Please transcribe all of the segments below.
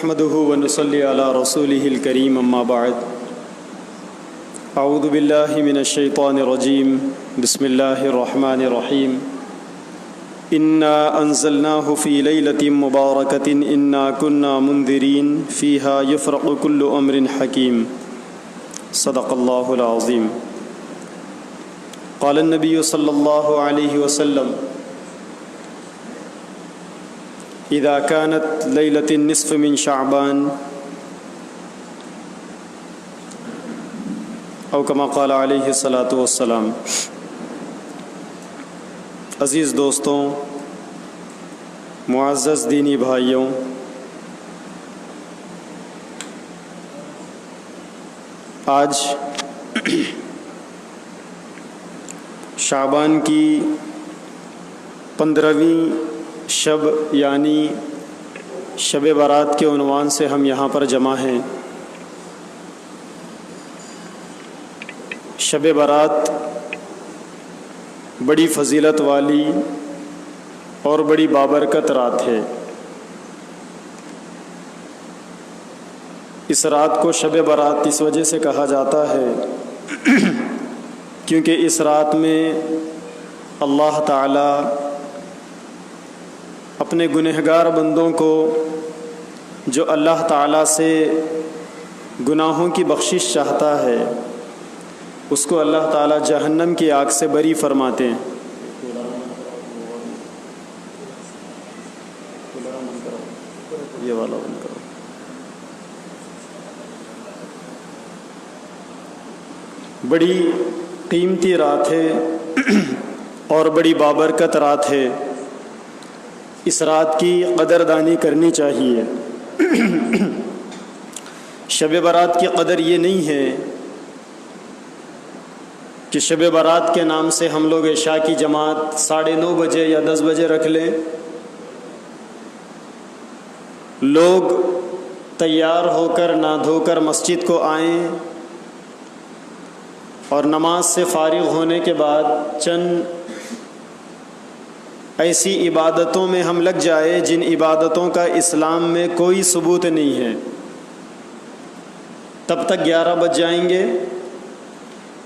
نحمده ونصلي على رسوله الكريم اما بعد اعوذ بالله من الشيطان الرجيم بسم الله الرحمن الرحيم انا انزلناه في ليلة مباركة انا كنا منذرين فيها يفرق كل امر حكيم صدق الله العظيم قال النبي صلى الله عليه وسلم اذا كانت ليلة النصف من شعبان او كما قال علیہ الصلاۃ والسلام۔ عزیز دوستوں، معزز دینی بھائیوں، آج شعبان کی 15ویں شب یعنی شب برات کے عنوان سے ہم یہاں پر جمع ہیں۔ شب برات بڑی فضیلت والی اور بڑی بابرکت رات ہے۔ اس رات کو شب برات اس وجہ سے کہا جاتا ہے کیونکہ اس رات میں اللہ تعالی اپنے گنہگار بندوں کو جو اللہ تعالیٰ سے گناہوں کی بخشش چاہتا ہے اس کو اللہ تعالیٰ جہنم کی آگ سے بری فرماتے ہیں۔ یہ والا بند کرو۔ بڑی قیمتی رات ہے اور بڑی بابرکت رات ہے۔ اس رات کی قدردانی کرنی چاہیے۔ شب برات کی قدر یہ نہیں ہے کہ شب برات کے نام سے ہم لوگ عشاء کی جماعت 9:30 بجے یا 10 بجے رکھ لیں، لوگ تیار ہو کر نہا دھو کر مسجد کو آئیں اور نماز سے فارغ ہونے کے بعد چند ایسی عبادتوں میں ہم لگ جائے جن عبادتوں کا اسلام میں کوئی ثبوت نہیں ہے۔ تب تک 11 بج جائیں گے،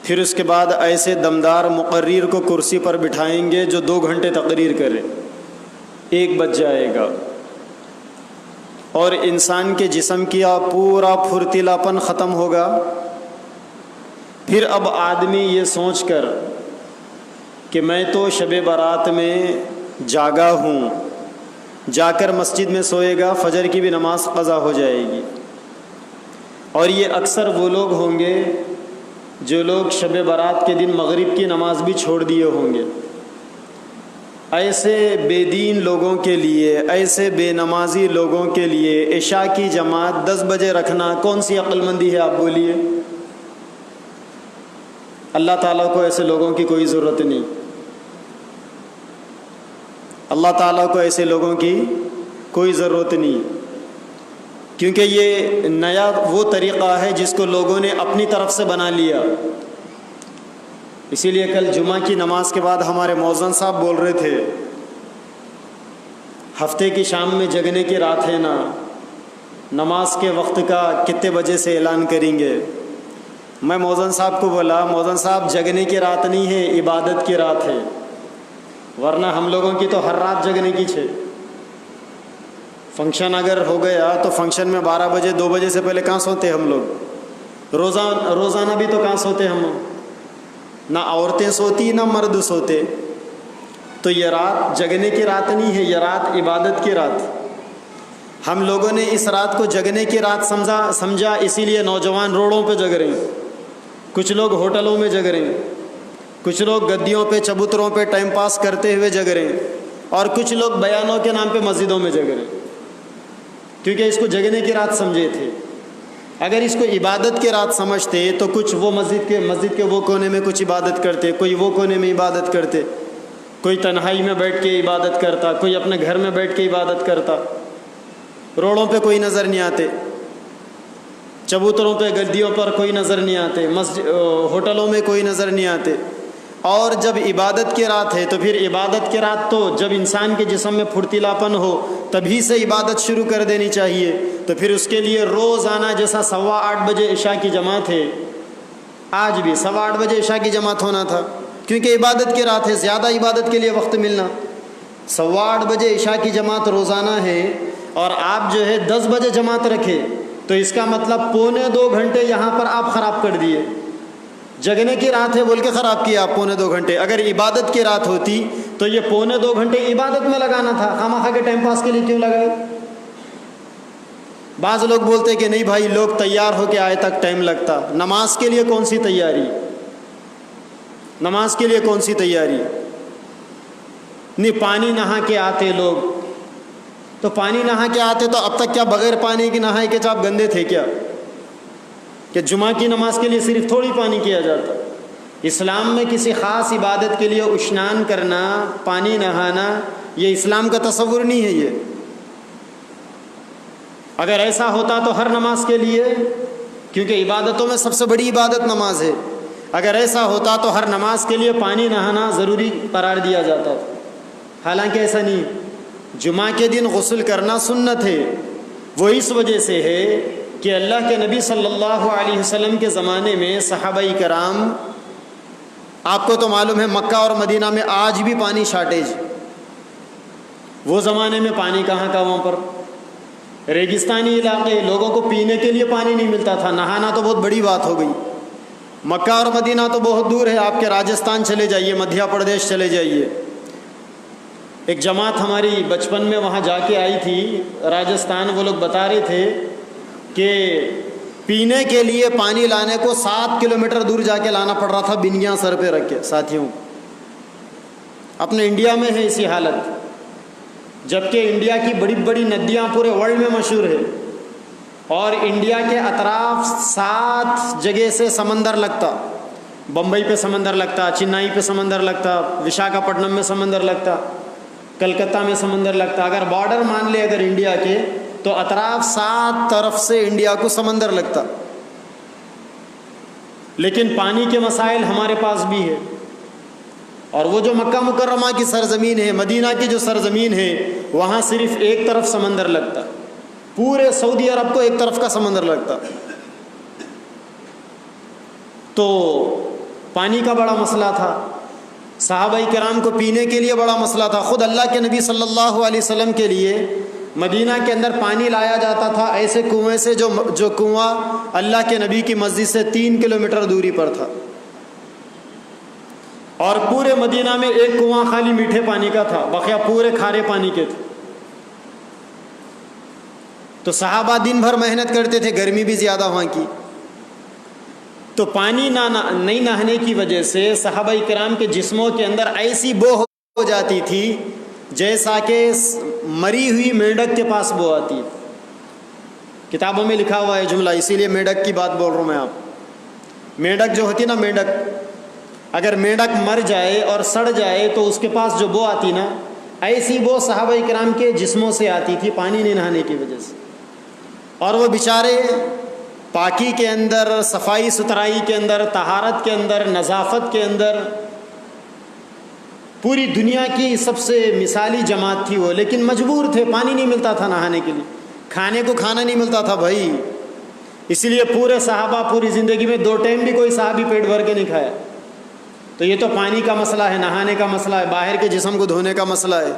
پھر اس کے بعد ایسے دمدار مقرر کو کرسی پر بٹھائیں گے جو 2 گھنٹے تقریر کرے، 1 بج جائے گا، اور انسان کے جسم کا پورا پھرتیلاپن ختم ہوگا۔ پھر اب آدمی یہ سوچ کر کہ میں تو شب برات میں جاگا ہوں، جا کر مسجد میں سوئے گا، فجر کی بھی نماز قضا ہو جائے گی۔ اور یہ اکثر وہ لوگ ہوں گے جو لوگ شب برات کے دن مغرب کی نماز بھی چھوڑ دیے ہوں گے۔ ایسے بے دین لوگوں کے لیے، ایسے بے نمازی لوگوں کے لیے عشاء کی جماعت 10 بجے رکھنا کون سی عقل مندی ہے؟ آپ بولیے۔ اللہ تعالیٰ کو ایسے لوگوں کی کوئی ضرورت نہیں۔ اللہ تعالیٰ کو ایسے لوگوں کی کوئی ضرورت نہیں، کیونکہ یہ نیا وہ طریقہ ہے جس کو لوگوں نے اپنی طرف سے بنا لیا۔ اسی لیے کل جمعہ کی نماز کے بعد ہمارے مؤذن صاحب بول رہے تھے ہفتے کی شام میں جگنے کی رات ہے نا، نماز کے وقت کا کتنے بجے سے اعلان کریں گے؟ میں مؤذن صاحب کو بولا، مؤذن صاحب جگنے کی رات نہیں ہے، عبادت کی رات ہے، ورنہ ہم لوگوں کی تو ہر رات جگنے کی ہے۔ فنکشن اگر ہو گیا تو فنکشن میں 12 بجے 2 بجے سے پہلے کہاں سوتے ہم لوگ؟ روزانہ بھی تو کہاں سوتے ہم؟ نہ عورتیں سوتی نہ مرد سوتے۔ تو یہ رات جگنے کی رات نہیں ہے، یہ رات عبادت کی رات۔ ہم لوگوں نے اس رات کو جگنے کی رات سمجھا، اسی لیے نوجوان روڈوں پہ جگ رہے ہیں، کچھ لوگ ہوٹلوں میں جگ رہے ہیں، کچھ لوگ گدیوں پہ چبوتروں پہ ٹائم پاس کرتے ہوئے جگ رہے ہیں، اور کچھ لوگ بیانوں کے نام پہ مسجدوں میں جگ رہے ہیں، کیونکہ اس کو جگنے کی رات سمجھے تھے۔ اگر اس کو عبادت کی رات سمجھتے تو کچھ وہ مسجد کے وہ کونے میں کچھ عبادت کرتے، کوئی وہ کونے میں عبادت کرتے، کوئی تنہائی میں بیٹھ کے عبادت کرتا، کوئی اپنے گھر میں بیٹھ کے عبادت کرتا۔ روڈوں پہ کوئی نظر نہیں آتے، چبوتروں پہ گدیوں پر کوئی نظر نہیں آتے، ہوٹلوں میں کوئی نظر نہیں آتے، اور جب عبادت کی رات ہے تو پھر عبادت کی رات تو جب انسان کے جسم میں پھرتیلاپن ہو تبھی سے عبادت شروع کر دینی چاہیے. تو پھر اس کے لیے روزانہ جیسا 8:15 بجے عشاء کی جماعت ہے، آج بھی 8:15 بجے عشاء کی جماعت ہونا تھا، کیونکہ عبادت کی رات ہے، زیادہ عبادت کے لیے وقت ملنا. 8:15 بجے عشاء کی جماعت روزانہ ہے اور آپ جو ہے 10 بجے جماعت رکھے تو اس کا مطلب 1.25 گھنٹے یہاں پر آپ خراب کر دیے. جگنے کی رات ہے بول کے خراب کیا آپ 1.25 گھنٹے. اگر عبادت کی رات ہوتی تو یہ 1.25 گھنٹے عبادت میں لگانا تھا، خامخواہ کے ٹائم پاس کے لیے کیوں لگائے؟ بعض لوگ بولتے کہ نہیں بھائی لوگ تیار ہو کے آئے تک ٹائم لگتا. نماز کے لیے کون سی تیاری؟ نماز کے لیے کون سی تیاری؟ نہیں پانی نہا کے آتے لوگ، تو پانی نہا کے آتے تو اب تک کیا بغیر پانی کی نہائے کے آپ گندے تھے کیا؟ کہ جمعہ کی نماز کے لیے صرف تھوڑی پانی کیا جاتا. اسلام میں کسی خاص عبادت کے لیے اشنان کرنا، پانی نہانا، یہ اسلام کا تصور نہیں ہے. یہ اگر ایسا ہوتا تو ہر نماز کے لیے، کیونکہ عبادتوں میں سب سے بڑی عبادت نماز ہے، اگر ایسا ہوتا تو ہر نماز کے لیے پانی نہانا ضروری قرار دیا جاتا. حالانکہ ایسا نہیں. جمعہ کے دن غسل کرنا سنت ہے. وہ اس وجہ سے ہے کہ اللہ کے نبی صلی اللہ علیہ وسلم کے زمانے میں صحابہ کرام، آپ کو تو معلوم ہے مکہ اور مدینہ میں آج بھی پانی شارٹیج. وہ زمانے میں پانی کہاں کا، وہاں پر ریگستانی علاقے، لوگوں کو پینے کے لیے پانی نہیں ملتا تھا. نہانا تو بہت بڑی بات ہو گئی. مکہ اور مدینہ تو بہت دور ہے، آپ کے راجستھان چلے جائیے، مدھیہ پردیش چلے جائیے. ایک جماعت ہماری بچپن میں وہاں جا کے آئی تھی راجستھان. وہ لوگ بتا رہے تھے کہ پینے کے لیے پانی لانے کو 7 کلومیٹر دور جا کے لانا پڑ رہا تھا بنیاں سر پہ رکھ کے. ساتھیوں، اپنے انڈیا میں ہے اسی حالت، جبکہ انڈیا کی بڑی بڑی ندیاں پورے ورلڈ میں مشہور ہے، اور انڈیا کے اطراف 7 جگہ سے سمندر لگتا. بمبئی پہ سمندر لگتا، چنئی پہ سمندر لگتا، وشاکھاپٹنم میں سمندر لگتا، کلکتہ میں سمندر لگتا. اگر بارڈر مان لے اگر انڈیا کے تو اطراف 7 طرف سے انڈیا کو سمندر لگتا. لیکن پانی کے مسائل ہمارے پاس بھی ہے. اور وہ جو مکہ مکرمہ کی سرزمین ہے، مدینہ کی جو سرزمین ہے، وہاں صرف ایک طرف سمندر لگتا. پورے سعودی عرب کو ایک طرف کا سمندر لگتا. تو پانی کا بڑا مسئلہ تھا. صحابہ کرام کو پینے کے لیے بڑا مسئلہ تھا. خود اللہ کے نبی صلی اللہ علیہ وسلم کے لیے مدینہ کے اندر پانی لایا جاتا تھا ایسے کنویں سے جو کنواں اللہ کے نبی کی مسجد سے 3 کلومیٹر دوری پر تھا. اور پورے مدینہ میں ایک کنواں خالی میٹھے پانی کا تھا، بقیہ پورے کھارے پانی کے تھے. تو صحابہ دن بھر محنت کرتے تھے، گرمی بھی زیادہ وہاں کی. تو پانی نہیں نہانے کی وجہ سے صحابہ کرام کے جسموں کے اندر ایسی بو ہو جاتی تھی جیسا کہ مری ہوئی مینڈک کے پاس بو آتی. کتابوں میں لکھا ہوا ہے جملہ، اسی لیے مینڈک کی بات بول رہا ہوں میں. آپ مینڈک جو ہوتی نا، مینڈک اگر مینڈک مر جائے اور سڑ جائے تو اس کے پاس جو بو آتی نا، ایسی بو صحابہ کرام کے جسموں سے آتی تھی پانی نہیں نہانے کی وجہ سے. اور وہ بیچارے پاکی کے اندر، صفائی ستھرائی کے اندر، طہارت کے اندر، نظافت کے اندر پوری دنیا کی سب سے مثالی جماعت تھی وہ، لیکن مجبور تھے، پانی نہیں ملتا تھا نہانے کے لیے، کھانے کو کھانا نہیں ملتا تھا بھائی. اسی لیے پورے صحابہ پوری زندگی میں 2 ٹائم بھی کوئی صحابی پیٹ بھر کے نہیں کھایا. تو یہ تو پانی کا مسئلہ ہے، نہانے کا مسئلہ ہے، باہر کے جسم کو دھونے کا مسئلہ ہے.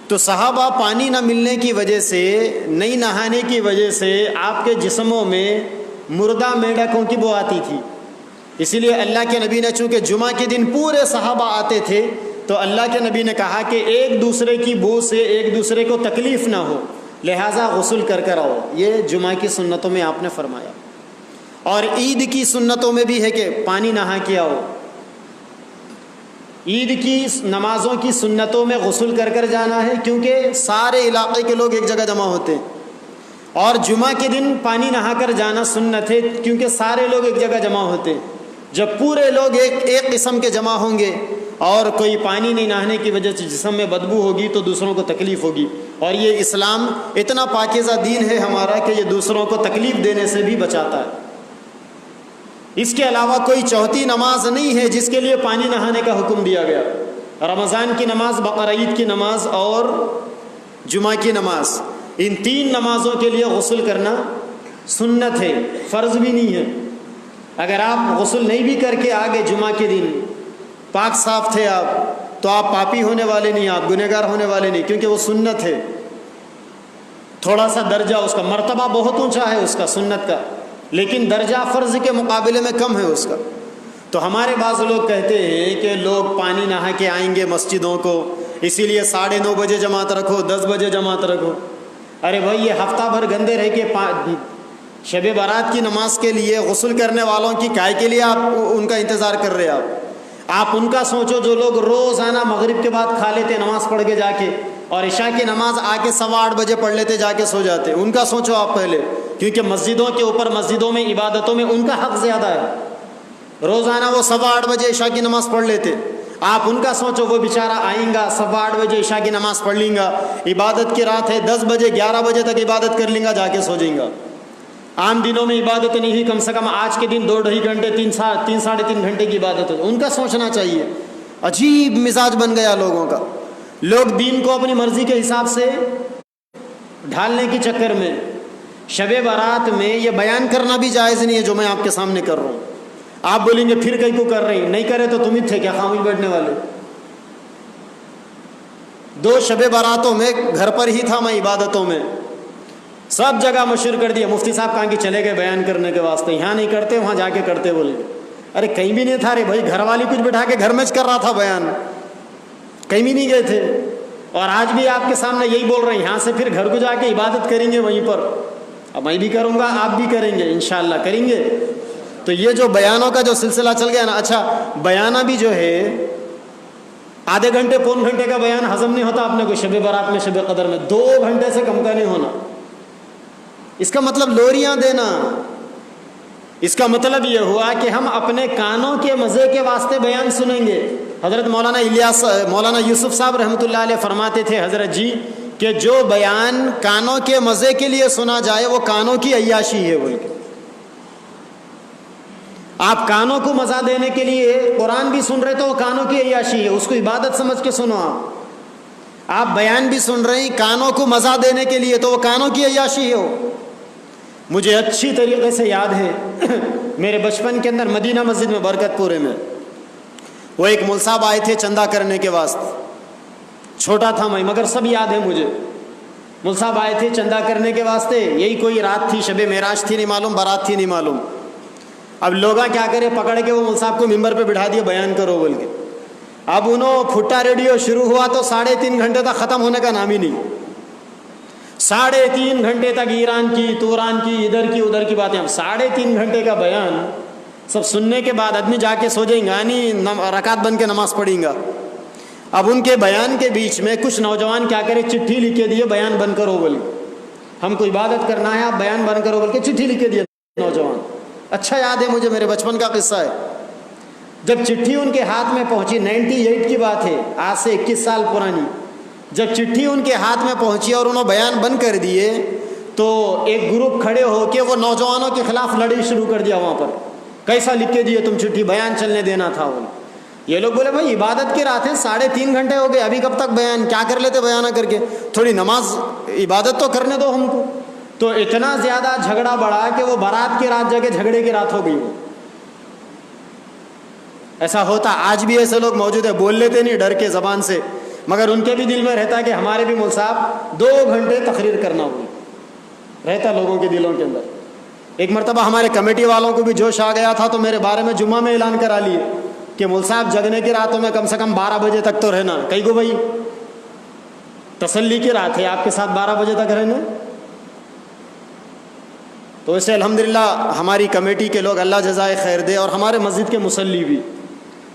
تو صحابہ پانی نہ ملنے کی وجہ سے، نہیں نہانے کی وجہ سے آپ کے جسموں میں مردہ میڈکوں کی بو آتی تھی. اسی لیے اللہ کے نبی نے چونکہ جمعہ کے دن پورے صحابہ آتے تھے تو اللہ کے نبی نے کہا کہ ایک دوسرے کی بو سے ایک دوسرے کو تکلیف نہ ہو، لہٰذا غسل کر آؤ. یہ جمعہ کی سنتوں میں آپ نے فرمایا. اور عید کی سنتوں میں بھی ہے کہ پانی نہا کے آؤ. عید کی نمازوں کی سنتوں میں غسل کر جانا ہے، کیونکہ سارے علاقے کے لوگ ایک جگہ جمع ہوتے ہیں. اور جمعہ کے دن پانی نہا کر جانا سنت ہے، کیونکہ سارے لوگ ایک جگہ جمع ہوتے ہیں. جب پورے لوگ ایک قسم کے جمع ہوں گے اور کوئی پانی نہیں نہانے کی وجہ سے جسم میں بدبو ہوگی تو دوسروں کو تکلیف ہوگی. اور یہ اسلام اتنا پاکیزہ دین ہے ہمارا کہ یہ دوسروں کو تکلیف دینے سے بھی بچاتا ہے. اس کے علاوہ کوئی چوتھی نماز نہیں ہے جس کے لیے پانی نہانے کا حکم دیا گیا۔ رمضان کی نماز، بقرعید کی نماز اور جمعہ کی نماز، ان 3 نمازوں کے لیے غسل کرنا سنت ہے، فرض بھی نہیں ہے۔ اگر آپ غسل نہیں بھی کر کے آگے جمعہ کے دن پاک صاف تھے آپ، تو آپ پاپی ہونے والے نہیں، آپ گنہگار ہونے والے نہیں، کیونکہ وہ سنت ہے۔ تھوڑا سا درجہ اس کا، مرتبہ بہت اونچا ہے اس کا سنت کا، لیکن درجہ فرض کے مقابلے میں کم ہے اس کا۔ تو ہمارے بعض لوگ کہتے ہیں کہ لوگ پانی نہا کے آئیں گے مسجدوں کو، اسی لیے 9:30 بجے جماعت رکھو، 10 بجے جماعت رکھو۔ ارے بھائی، یہ ہفتہ بھر گندے رہ کے شب برات کی نماز کے لیے غسل کرنے والوں کی کائے کے لیے آپ ان کا انتظار کر رہے آپ ان کا سوچو جو لوگ روزانہ مغرب کے بعد کھا لیتے نماز پڑھ کے جا کے، اور عشاء کی نماز آ کے 8:15 بجے پڑھ لیتے جا کے سو جاتے، ان کا سوچو آپ پہلے، کیونکہ مسجدوں کے اوپر، مسجدوں میں، عبادتوں میں ان کا حق زیادہ ہے۔ روزانہ وہ 8:15 بجے عشاء کی نماز پڑھ لیتے، آپ ان کا سوچو، وہ بیچارہ آئیں گا 8:15 بجے عشاء کی نماز پڑھ لیں گا، عبادت کی رات ہے، 10 بجے 11 بجے تک عبادت کر لیں گا، جا کے سو جائیں گا۔ عام دنوں میں عبادت نہیں ہوئی، کم سے کم آج کے دن 2-2.5 گھنٹے، 3-3.5 گھنٹے کی عبادت ہوتی، ان کا سوچنا چاہیے۔ عجیب مزاج بن گیا لوگوں کا، لوگ دین کو اپنی مرضی کے حساب سے ڈھالنے کے چکر میں، شب برات میں یہ بیان کرنا بھی جائز نہیں ہے جو میں آپ کے سامنے کر رہا ہوں۔ آپ بولیں گے پھر کہیں کو کر رہے ہیں، نہیں کرے تو تم ہی تھے کیا خاموش بیٹھنے والے؟ 2 شب براتوں میں گھر پر ہی تھا میں، عبادتوں میں سب جگہ مشہور کر دیا، مفتی صاحب کہاں کی چلے گئے بیان کرنے کے واسطے، یہاں نہیں کرتے وہاں جا کے کرتے بول گئے۔ ارے کہیں بھی نہیں تھا رے بھائی، گھر والی کچھ بٹھا کے گھر میں کر رہا تھا بیان، کہیں بھی نہیں گئے تھے۔ اور آج بھی آپ کے سامنے یہی بول رہے ہیں، یہاں سے پھر گھر کو جا کے عبادت کریں گے وہیں پر، اب میں بھی کروں گا، آپ بھی کریں گے، انشاءاللہ کریں گے۔ تو یہ جو بیانوں کا جو سلسلہ چل گیا نا، اچھا بیانہ بھی جو ہے آدھے گھنٹے پون گھنٹے کا بیان ہضم نہیں ہوتا اپنے کو شب برات میں، شب قدر میں 2 گھنٹے سے کم کا نہیں ہونا۔ اس کا مطلب لوریاں دینا، اس کا مطلب یہ ہوا کہ ہم اپنے کانوں کے مزے کے واسطے بیان سنیں گے۔ حضرت مولانا یوسف صاحب رحمۃ اللہ علیہ فرماتے تھے حضرت جی کہ جو بیان کانوں کے مزے کے لیے سنا جائے وہ کانوں کی عیاشی ہے بول کے۔ آپ کانوں کو مزہ دینے کے لیے قرآن بھی سن رہے تو وہ کانوں کی عیاشی ہے، اس کو عبادت سمجھ کے سنو۔ آپ بیان بھی سن رہے ہیں کانوں کو مزہ دینے کے لیے تو وہ کانوں کی عیاشی ہو۔ مجھے اچھی طریقے سے یاد ہے میرے بچپن کے اندر مدینہ مسجد میں برکت پورے میں وہ ایک مول صاحب آئے تھے چندہ کرنے کے واسطے، چھوٹا تھا میں مگر سب یاد ہے مجھے۔ مول صاحب آئے تھے چندہ کرنے کے واسطے، یہی کوئی رات تھی، شب معراج تھی نہیں معلوم، بارات تھی نہیں معلوم۔ اب لوگاں کیا کرے، پکڑ کے وہ مول صاحب کو ممبر پہ بٹھا دیا بیان کرو بول کے۔ اب انہوں پھٹا ریڈیو شروع ہوا تو 3.5 گھنٹے تک ختم ہونے کا نام ہی نہیں۔ 3.5 گھنٹے تک ایران کی، توران کی، ادھر کی ادھر کی باتیں، اب 3.5 گھنٹے کا بیان سب سننے کے بعد آدمی جا کے سو جائیں گا، یعنی رکعت بن کے نماز پڑھیں گا۔ اب ان کے بیان کے بیچ میں کچھ نوجوان کیا کرے، چٹھی لکھ کے دیے بیان بند کرو بول کے، ہم کو عبادت کرنا ہے آپ بیان بند کرو بول کے چٹھی لکھ کے دیے نوجوان۔ اچھا یاد ہے مجھے، میرے بچپن کا قصہ ہے۔ جب چٹھی ان کے ہاتھ میں پہنچی، 98 کی بات ہے، آج سے 21 سال پرانی، جب چٹھی ان کے ہاتھ میں پہنچی اور انہوں بیان بند کر دیے تو ایک گروپ کھڑے ہو کے وہ نوجوانوں کے خلاف لڑائی شروع کر دیا وہاں پر۔ کیسا لکھ کے دیے تم چٹھی، بیان چلنے دینا تھا وہ۔ یہ لوگ بولے بھائی عبادت کی رات ہے، 3.5 گھنٹے ہو گئے، ابھی کب تک بیان، کیا کر لیتے بیانہ کر کے، تھوڑی نماز عبادت تو کرنے دو ہم کو۔ تو اتنا زیادہ جھگڑا بڑھا کہ وہ بارات کی رات جگہ جھگڑے کی رات ہو گئی۔ ایسا ہوتا، آج بھی ایسے لوگ موجود ہیں، بول لیتے نہیں ڈر کے زبان سے، مگر ان کے بھی دل میں رہتا ہے کہ ہمارے بھی مول صاحب 2 گھنٹے تقریر کرنا ہوگی، رہتا لوگوں کے دلوں کے اندر۔ ایک مرتبہ ہمارے کمیٹی والوں کو بھی جوش آ گیا تھا تو میرے بارے میں جمعہ میں اعلان کرا لیے کہ مول صاحب جگنے کی راتوں میں کم سے کم 12 بجے تک تو رہنا۔ کئی کو بھائی تسلی کی رات ہے، آپ کے ساتھ 12 بجے تک رہنا۔ تو اسے الحمدللہ ہماری کمیٹی کے لوگ اللہ جزائے خیر دے، اور ہمارے مسجد کے مصلی بھی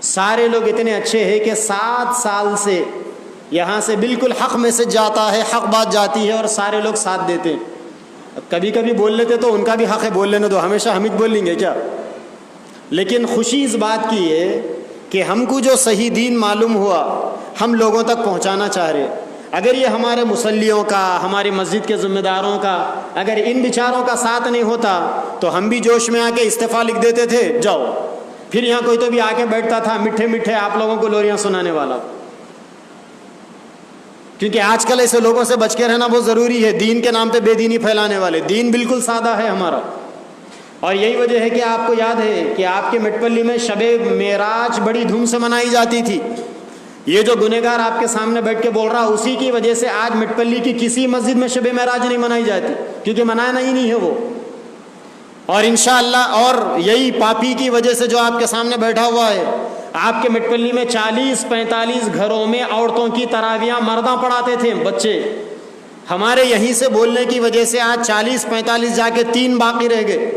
سارے لوگ اتنے اچھے ہیں کہ 7 سال سے یہاں سے بالکل حق میسج جاتا ہے، حق بات جاتی ہے اور سارے لوگ ساتھ دیتے ہیں۔ کبھی کبھی بول لیتے تو ان کا بھی حق ہے، بول لینے دو، ہمیشہ ہم ہی بول لیں گے کیا؟ لیکن خوشی اس بات کی ہے کہ ہم کو جو صحیح دین معلوم ہوا ہم لوگوں تک پہنچانا چاہ رہے۔ اگر یہ ہمارے مصلیوں کا، ہماری مسجد کے ذمہ داروں کا، اگر ان بیچاروں کا ساتھ نہیں ہوتا تو ہم بھی جوش میں آ کے استعفیٰ لکھ دیتے تھے، جاؤ۔ پھر یہاں کوئی تو بھی آ کے بیٹھتا تھا میٹھے میٹھے آپ لوگوں کو لوریاں سنانے والا۔ کیونکہ آج کل ایسے لوگوں سے بچ کے رہنا بہت ضروری ہے، دین کے نام پہ بے دینی پھیلانے والے۔ دین بالکل سادہ ہے ہمارا، اور یہی وجہ ہے کہ آپ کو یاد ہے کہ آپ کے مٹپلی میں شب معراج بڑی دھوم سے منائی جاتی تھی۔ یہ جو گنہگار آپ کے سامنے بیٹھ کے بول رہا، اسی کی وجہ سے آج مٹپلی کی کسی مسجد میں شب معراج نہیں منائی جاتی، کیونکہ منانا ہی نہیں ہے وہ۔ اور انشاءاللہ اور یہی پاپی کی وجہ سے جو آپ کے سامنے بیٹھا ہوا ہے، آپ کے مٹپلی میں 40-45 گھروں میں عورتوں کی تراویاں مرداں پڑھاتے تھے بچے۔ ہمارے یہیں سے بولنے کی وجہ سے آج 40-45 جا کے 3 باقی رہ گئے۔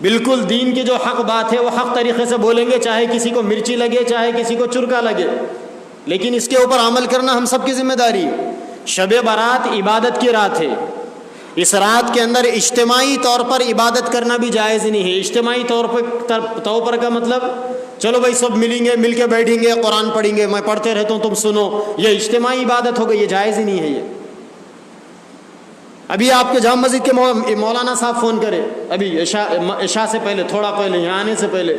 بالکل دین کی جو حق بات ہے وہ حق طریقے سے بولیں گے، چاہے کسی کو مرچی لگے، چاہے کسی کو چرکا لگے، لیکن اس کے اوپر عمل کرنا ہم سب کی ذمہ داری ہے۔ شب برات عبادت کی رات ہے، اس رات کے اندر اجتماعی طور پر عبادت کرنا بھی جائز نہیں ہے۔ اجتماعی طور پر کا مطلب چلو بھائی سب ملیں گے، مل کے بیٹھیں گے، قرآن پڑھیں گے، میں پڑھتے رہتا ہوں تم سنو، یہ اجتماعی عبادت ہو گئی، یہ جائز ہی نہیں ہے۔ یہ ابھی آپ کے جامع مسجد کے مولانا صاحب فون کرے، ابھی عشاء سے پہلے، تھوڑا پہلے، یہاں آنے سے پہلے،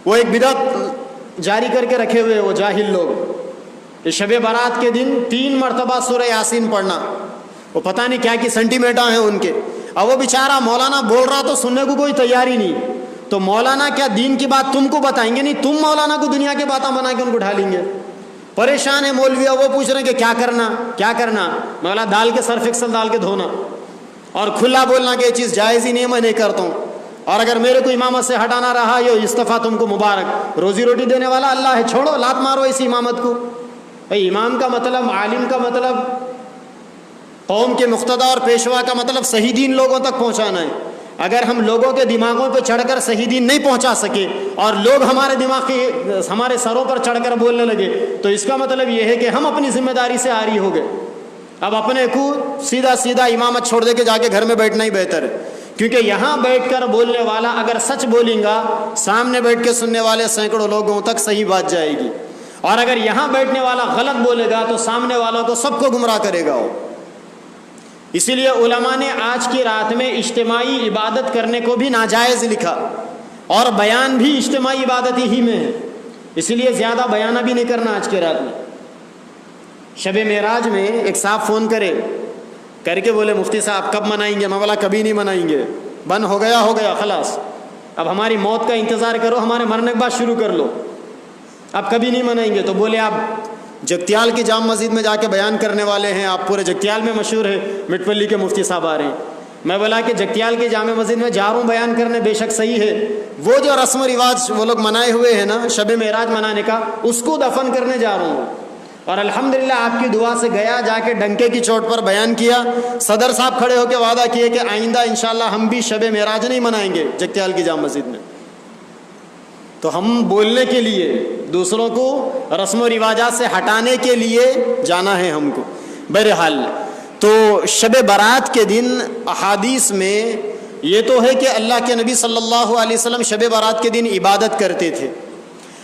وہ ایک بدعت جاری کر کے رکھے ہوئے وہ جاہل لوگ، شب برات کے دن 3 مرتبہ سورہ یاسین پڑھنا، وہ پتہ نہیں کیا کی سینٹیمیٹر ہیں ان کے۔ اب وہ بیچارہ مولانا بول رہا تو سننے کو کوئی تیاری نہیں، تو مولانا کیا دین کی بات تم کو بتائیں گے؟ نہیں، تم مولانا کو دنیا کی باتیں بنا کے ان کو ڈھالیں گے۔ پریشان ہے مولوی، وہ پوچھ رہے ہیں کہ کیا کرنا؟ مولا دال کے سرف ایکسل ڈال کے دھونا، اور کھلا بولنا کہ یہ چیز جائز ہی نہیں ہے، میں نہیں کرتا ہوں، اور اگر میرے کو امامت سے ہٹانا رہا یہ استعفیٰ تم کو مبارک، روزی روٹی دینے والا اللہ ہے، چھوڑو، لات مارو ایسی امامت کو۔ بھائی امام کا مطلب، عالم کا مطلب، قوم کے مقتدی اور پیشوا کا مطلب صحیح دین لوگوں تک پہنچانا ہے۔ اگر ہم لوگوں کے دماغوں پہ چڑھ کر صحیح دین نہیں پہنچا سکے اور لوگ ہمارے سروں پر چڑھ کر بولنے لگے تو اس کا مطلب یہ ہے کہ ہم اپنی ذمہ داری سے عاری ہو گئے۔ اب اپنے کو سیدھا امامت چھوڑ دے کے جا کے گھر میں بیٹھنا ہی بہتر ہے، کیونکہ یہاں بیٹھ کر بولنے والا اگر سچ بولیں گا، سامنے بیٹھ کے سننے والے سینکڑوں لوگوں تک صحیح بات جائے گی، اور اگر یہاں بیٹھنے والا غلط بولے گا تو سامنے والوں کو سب کو گمراہ کرے گا وہ۔ اسی لیے علماء نے آج کی رات میں اجتماعی عبادت کرنے کو بھی ناجائز لکھا، اور بیان بھی اجتماعی عبادت ہی میں ہے، اسی لیے زیادہ بیانہ بھی نہیں کرنا آج کی رات میں۔ شب معراج میں ایک صاحب فون کر کے بولے مفتی صاحب کب منائیں گے؟ میں بولا کبھی نہیں منائیں گے، بند ہو گیا خلاص، اب ہماری موت کا انتظار کرو، ہمارے مرنے کے بعد شروع کر لو، اب کبھی نہیں منائیں گے۔ تو بولے آپ جگتیال کی جامع مسجد میں جا کے بیان کرنے والے ہیں، آپ پورے جگتیال میں مشہور ہے، مٹپلی کے مفتی صاحب آ رہے ہیں۔ میں بولا کہ جگتیال کی جامع مسجد میں جا رہا ہوں بیان کرنے، بے شک صحیح ہے، وہ جو رسم و رواج وہ لوگ منائے ہوئے ہیں نا شب معراج منانے کا، اس کو دفن کرنے جا رہا ہوں، اور الحمدللہ آپ کی دعا سے گیا، جا کے ڈنکے کی چوٹ پر بیان کیا۔ صدر صاحب کھڑے ہو کے وعدہ کیے کہ آئندہ انشاءاللہ ہم بھی شب معراج نہیں منائیں گے جگتیال کی جامع مسجد میں۔ تو ہم بولنے کے لیے، دوسروں کو رسم و رواجات سے ہٹانے کے لیے جانا ہے ہم کو۔ بہرحال تو شب برات کے دن احادیث میں یہ تو ہے کہ اللہ کے نبی صلی اللہ علیہ وسلم شب برات کے دن عبادت کرتے تھے،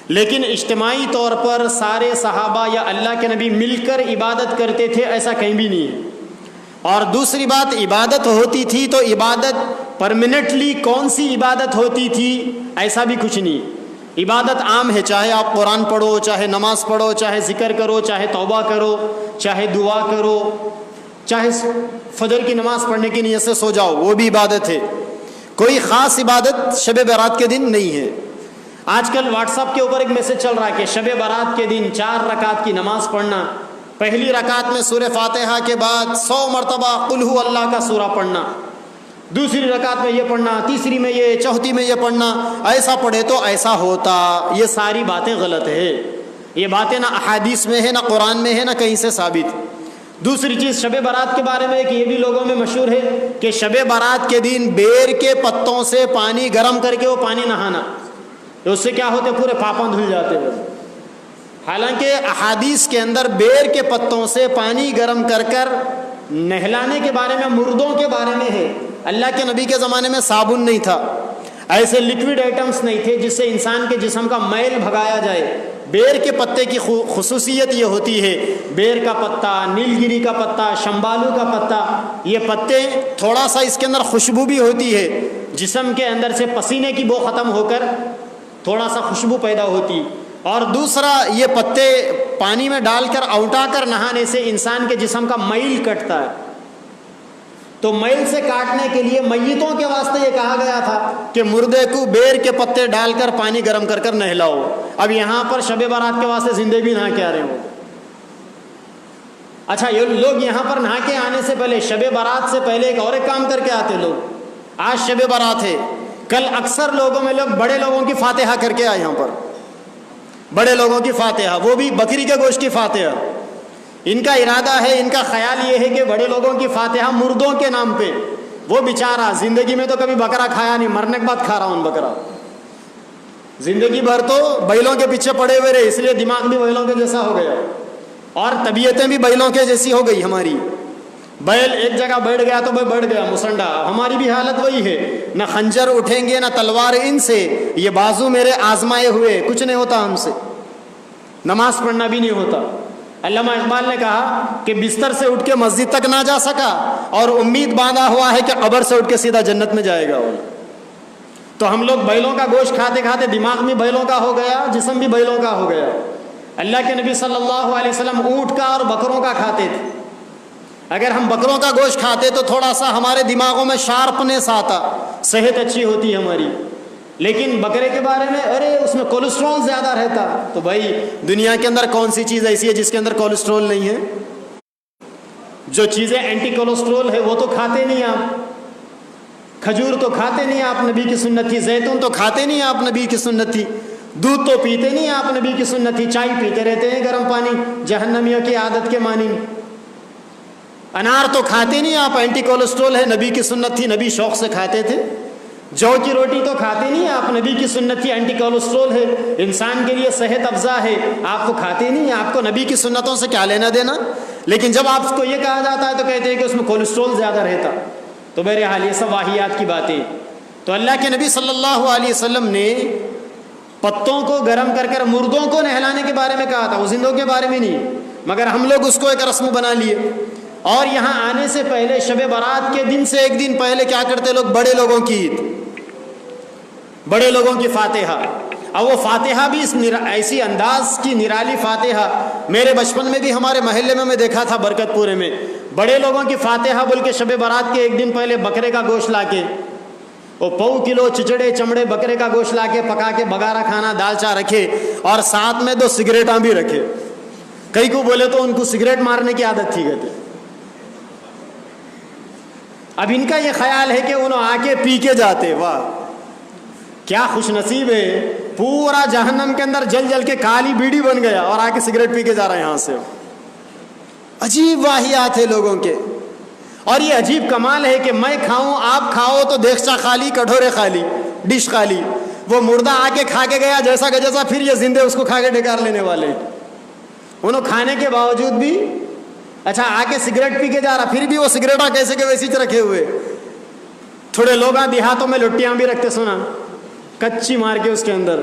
لیکن اجتماعی طور پر سارے صحابہ یا اللہ کے نبی مل کر عبادت کرتے تھے، ایسا کہیں بھی نہیں ہے۔ اور دوسری بات، عبادت ہوتی تھی تو عبادت پرماننٹلی کون سی عبادت ہوتی تھی ایسا بھی کچھ نہیں۔ عبادت عام ہے، چاہے آپ قرآن پڑھو، چاہے نماز پڑھو، چاہے ذکر کرو، چاہے توبہ کرو، چاہے دعا کرو، چاہے فجر کی نماز پڑھنے کی نیت سے سو جاؤ، وہ بھی عبادت ہے۔ کوئی خاص عبادت شب برات کے دن نہیں ہے۔ آج کل واٹس ایپ کے اوپر ایک میسج چل رہا ہے کہ شب برات کے دن 4 رکعت کی نماز پڑھنا، پہلی رکعت میں سورہ فاتحہ کے بعد 100 مرتبہ قل ہو اللہ کا سورہ پڑھنا، دوسری رکعت میں یہ پڑھنا، تیسری میں یہ، چوتھی میں یہ پڑھنا، ایسا پڑھے تو ایسا ہوتا۔ یہ ساری باتیں غلط ہے، یہ باتیں نہ احادیث میں ہے، نہ قرآن میں ہے، نہ کہیں سے ثابت۔ دوسری چیز، شب برات کے بارے میں ایک یہ بھی لوگوں میں مشہور ہے کہ شب برات کے دن بیر کے پتوں سے پانی گرم کر کے وہ پانی نہانا، اس سے کیا ہوتے؟ پورے پاپاں دھل جاتے ہیں۔ حالانکہ احادیث کے اندر بیر کے پتوں سے پانی گرم کر نہلانے کے بارے میں، مردوں کے بارے میں ہے۔ اللہ کے نبی کے زمانے میں صابن نہیں تھا، ایسے لکوڈ آئٹمز نہیں تھے جس سے انسان کے جسم کا میل بھگایا جائے، بیر کے پتے کی خصوصیت یہ ہوتی ہے، بیر کا پتا، نیلگری کا پتا، شمبالو کا پتا، یہ پتے تھوڑا سا اس کے اندر خوشبو بھی ہوتی ہے، جسم کے اندر سے پسینے کی بو ختم ہو کر تھوڑا سا خوشبو پیدا ہوتی، اور دوسرا یہ پتے پانی میں ڈال کر اوٹا کر نہانے سے انسان کے جسم کا میل کٹتا ہے، تو میل سے کاٹنے کے لیے میتوں کے واسطے یہ کہا گیا تھا کہ مردے کو بیر کے پتے ڈال کر پانی گرم کر کر نہلاؤ۔ اب یہاں پر شب برات کے واسطے زندے بھی نہا کے آ رہے ہو۔ اچھا، یہ لوگ یہاں پر نہا کے آنے سے پہلے شب برات سے پہلے ایک کام کر کے آتے لوگ۔ آج شب برات ہے، کل اکثر لوگوں میں لوگ بڑے لوگوں کی فاتحہ کر کے آئے، یہاں پر بڑے لوگوں کی فاتحہ، وہ بھی بکری کے گوشت کی فاتحہ۔ ان کا ارادہ ہے، ان کا خیال یہ ہے کہ بڑے لوگوں کی فاتحہ مردوں کے نام پہ، وہ بیچارہ زندگی میں تو کبھی بکرا کھایا نہیں، مرنے کے بعد کھا رہا ہوں بکرا، زندگی بھر تو بیلوں کے پیچھے پڑے ہوئے رہے، اس لیے دماغ بھی بیلوں کے جیسا ہو گیا اور طبیعتیں بھی بیلوں کے جیسی ہو گئی ہماری۔ بیل ایک جگہ بیٹھ گیا تو بیٹھ گیا مسنڈا، ہماری بھی حالت وہی ہے، نہ خنجر اٹھیں گے نہ تلوار ان سے، یہ بازو میرے آزمائے ہوئے، کچھ نہیں ہوتا ہم سے، نماز پڑھنا بھی نہیں ہوتا۔ علامہ اقبال نے کہا کہ بستر سے اٹھ کے مسجد تک نہ جا سکا اور امید باندھا ہوا ہے کہ قبر سے اٹھ کے سیدھا جنت میں جائے گا۔ تو ہم لوگ بیلوں کا گوشت کھاتے کھاتے دماغ بھی بیلوں کا ہو گیا، جسم بھی بیلوں کا ہو گیا۔ اللہ کے نبی صلی اللہ علیہ وسلم اونٹ کا اور بکروں کا کھاتے تھے۔ اگر ہم بکروں کا گوشت کھاتے تو تھوڑا سا ہمارے دماغوں میں شارپنیس آتا، صحت اچھی ہوتی ہماری، لیکن بکرے کے بارے میں ارے اس میں کولیسٹرول زیادہ رہتا، تو بھائی دنیا کے اندر کون سی چیز ایسی ہے جس کے اندر کولیسٹرول نہیں ہے؟ جو چیزیں اینٹی کولیسٹرول ہے وہ تو کھاتے نہیں آپ، کھجور تو کھاتے نہیں آپ، نبی کی سنت تھی، زیتون تو کھاتے نہیں آپ، نبی کی سنت تھی، دودھ تو پیتے نہیں آپ، نبی کی سنت تھی، چائے پیتے رہتے ہیں گرم پانی جہنمیوں کی عادت کے مانند، انار تو کھاتے نہیں آپ، اینٹی کولیسٹرول ہے، نبی کی سنت تھی، نبی شوق سے کھاتے تھے، جو کی روٹی تو کھاتے نہیں آپ، نبی کی سنت تھی، اینٹی کولیسٹرول ہے، انسان کے لیے صحت افزا ہے، آپ کو کھاتے نہیں، آپ کو نبی کی سنتوں سے کیا لینا دینا؟ لیکن جب آپ کو یہ کہا جاتا ہے تو کہتے ہیں کہ اس میں کولیسٹرول زیادہ رہتا۔ تو بہرحال یہ سب واہیات کی باتیں۔ تو اللہ کے نبی صلی اللہ علیہ وسلم نے پتوں کو گرم کر کر مردوں کو نہلانے کے بارے میں کہا تھا، وہ زندوں کے بارے میں نہیں، مگر ہم لوگ اس کو ایک رسم بنا لیے۔ اور یہاں آنے سے پہلے شب برات کے دن سے ایک دن پہلے کیا کرتے لوگ؟ بڑے لوگوں کی عید، بڑے لوگوں کی فاتحہ۔ اب وہ فاتحہ بھی اس ایسی انداز کی نرالی فاتحہ، میرے بچپن میں بھی ہمارے محلے میں دیکھا تھا، برکت پورے میں بڑے لوگوں کی فاتحہ بول کے شب برات کے ایک دن پہلے بکرے کا گوشت لا کے، وہ 1.5 کلو چچڑے چمڑے بکرے کا گوشت لا کے پکا کے بگارا کھانا دال چا رکھے، اور ساتھ میں 2 سگریٹاں بھی رکھے۔ کئی کو بولے تو ان کو سگریٹ مارنے کی عادت تھی کہتے۔ اب ان کا یہ خیال ہے کہ انہوں آ کے پی کے جاتے، واہ کیا خوش نصیب ہے، پورا جہنم کے اندر جل جل کے کالی بیڑی بن گیا اور آ کے سگریٹ پی کے جا رہا ہے یہاں سے۔ عجیب واہیات ہے لوگوں کے، اور یہ عجیب کمال ہے کہ میں کھاؤں آپ کھاؤ تو دیگچا خالی، کٹورے خالی، ڈش خالی، وہ مردہ آ کے کھا کے گیا جیسا کہ جیسا، پھر یہ زندے اس کو کھا کے ڈکار لینے والے، انہوں کھانے کے باوجود بھی اچھا آ کے سگریٹ پی کے جا رہا، پھر بھی وہ سگریٹاں کیسے کہ ویسی رکھے ہوئے۔ تھوڑے لوگ دیہاتوں میں لٹیاں بھی رکھتے، سنا کچی مار کے اس کے اندر۔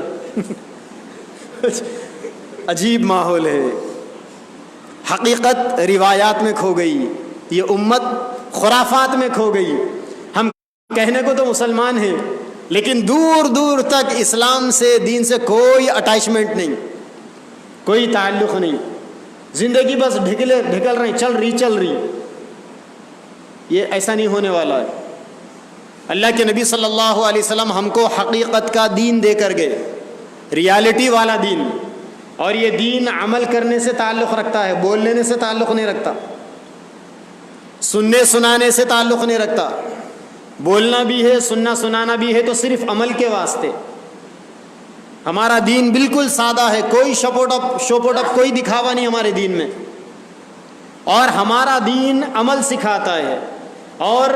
عجیب ماحول ہے، حقیقت روایات میں کھو گئی، یہ امت خرافات میں کھو گئی۔ ہم کہنے کو تو مسلمان ہیں لیکن دور دور تک اسلام سے، دین سے کوئی اٹیچمنٹ نہیں، کوئی تعلق نہیں، زندگی بس ڈھکل رہی، چل رہی۔ یہ ایسا نہیں ہونے والا ہے۔ اللہ کے نبی صلی اللہ علیہ وسلم ہم کو حقیقت کا دین دے کر گئے، ریالٹی والا دین، اور یہ دین عمل کرنے سے تعلق رکھتا ہے، بولنے سے تعلق نہیں رکھتا، سننے سنانے سے تعلق نہیں رکھتا۔ بولنا بھی ہے، سننا سنانا بھی ہے تو صرف عمل کے واسطے۔ ہمارا دین بالکل سادہ ہے، کوئی شوپوٹپ کوئی دکھاوا نہیں ہمارے دین میں، اور ہمارا دین عمل سکھاتا ہے۔ اور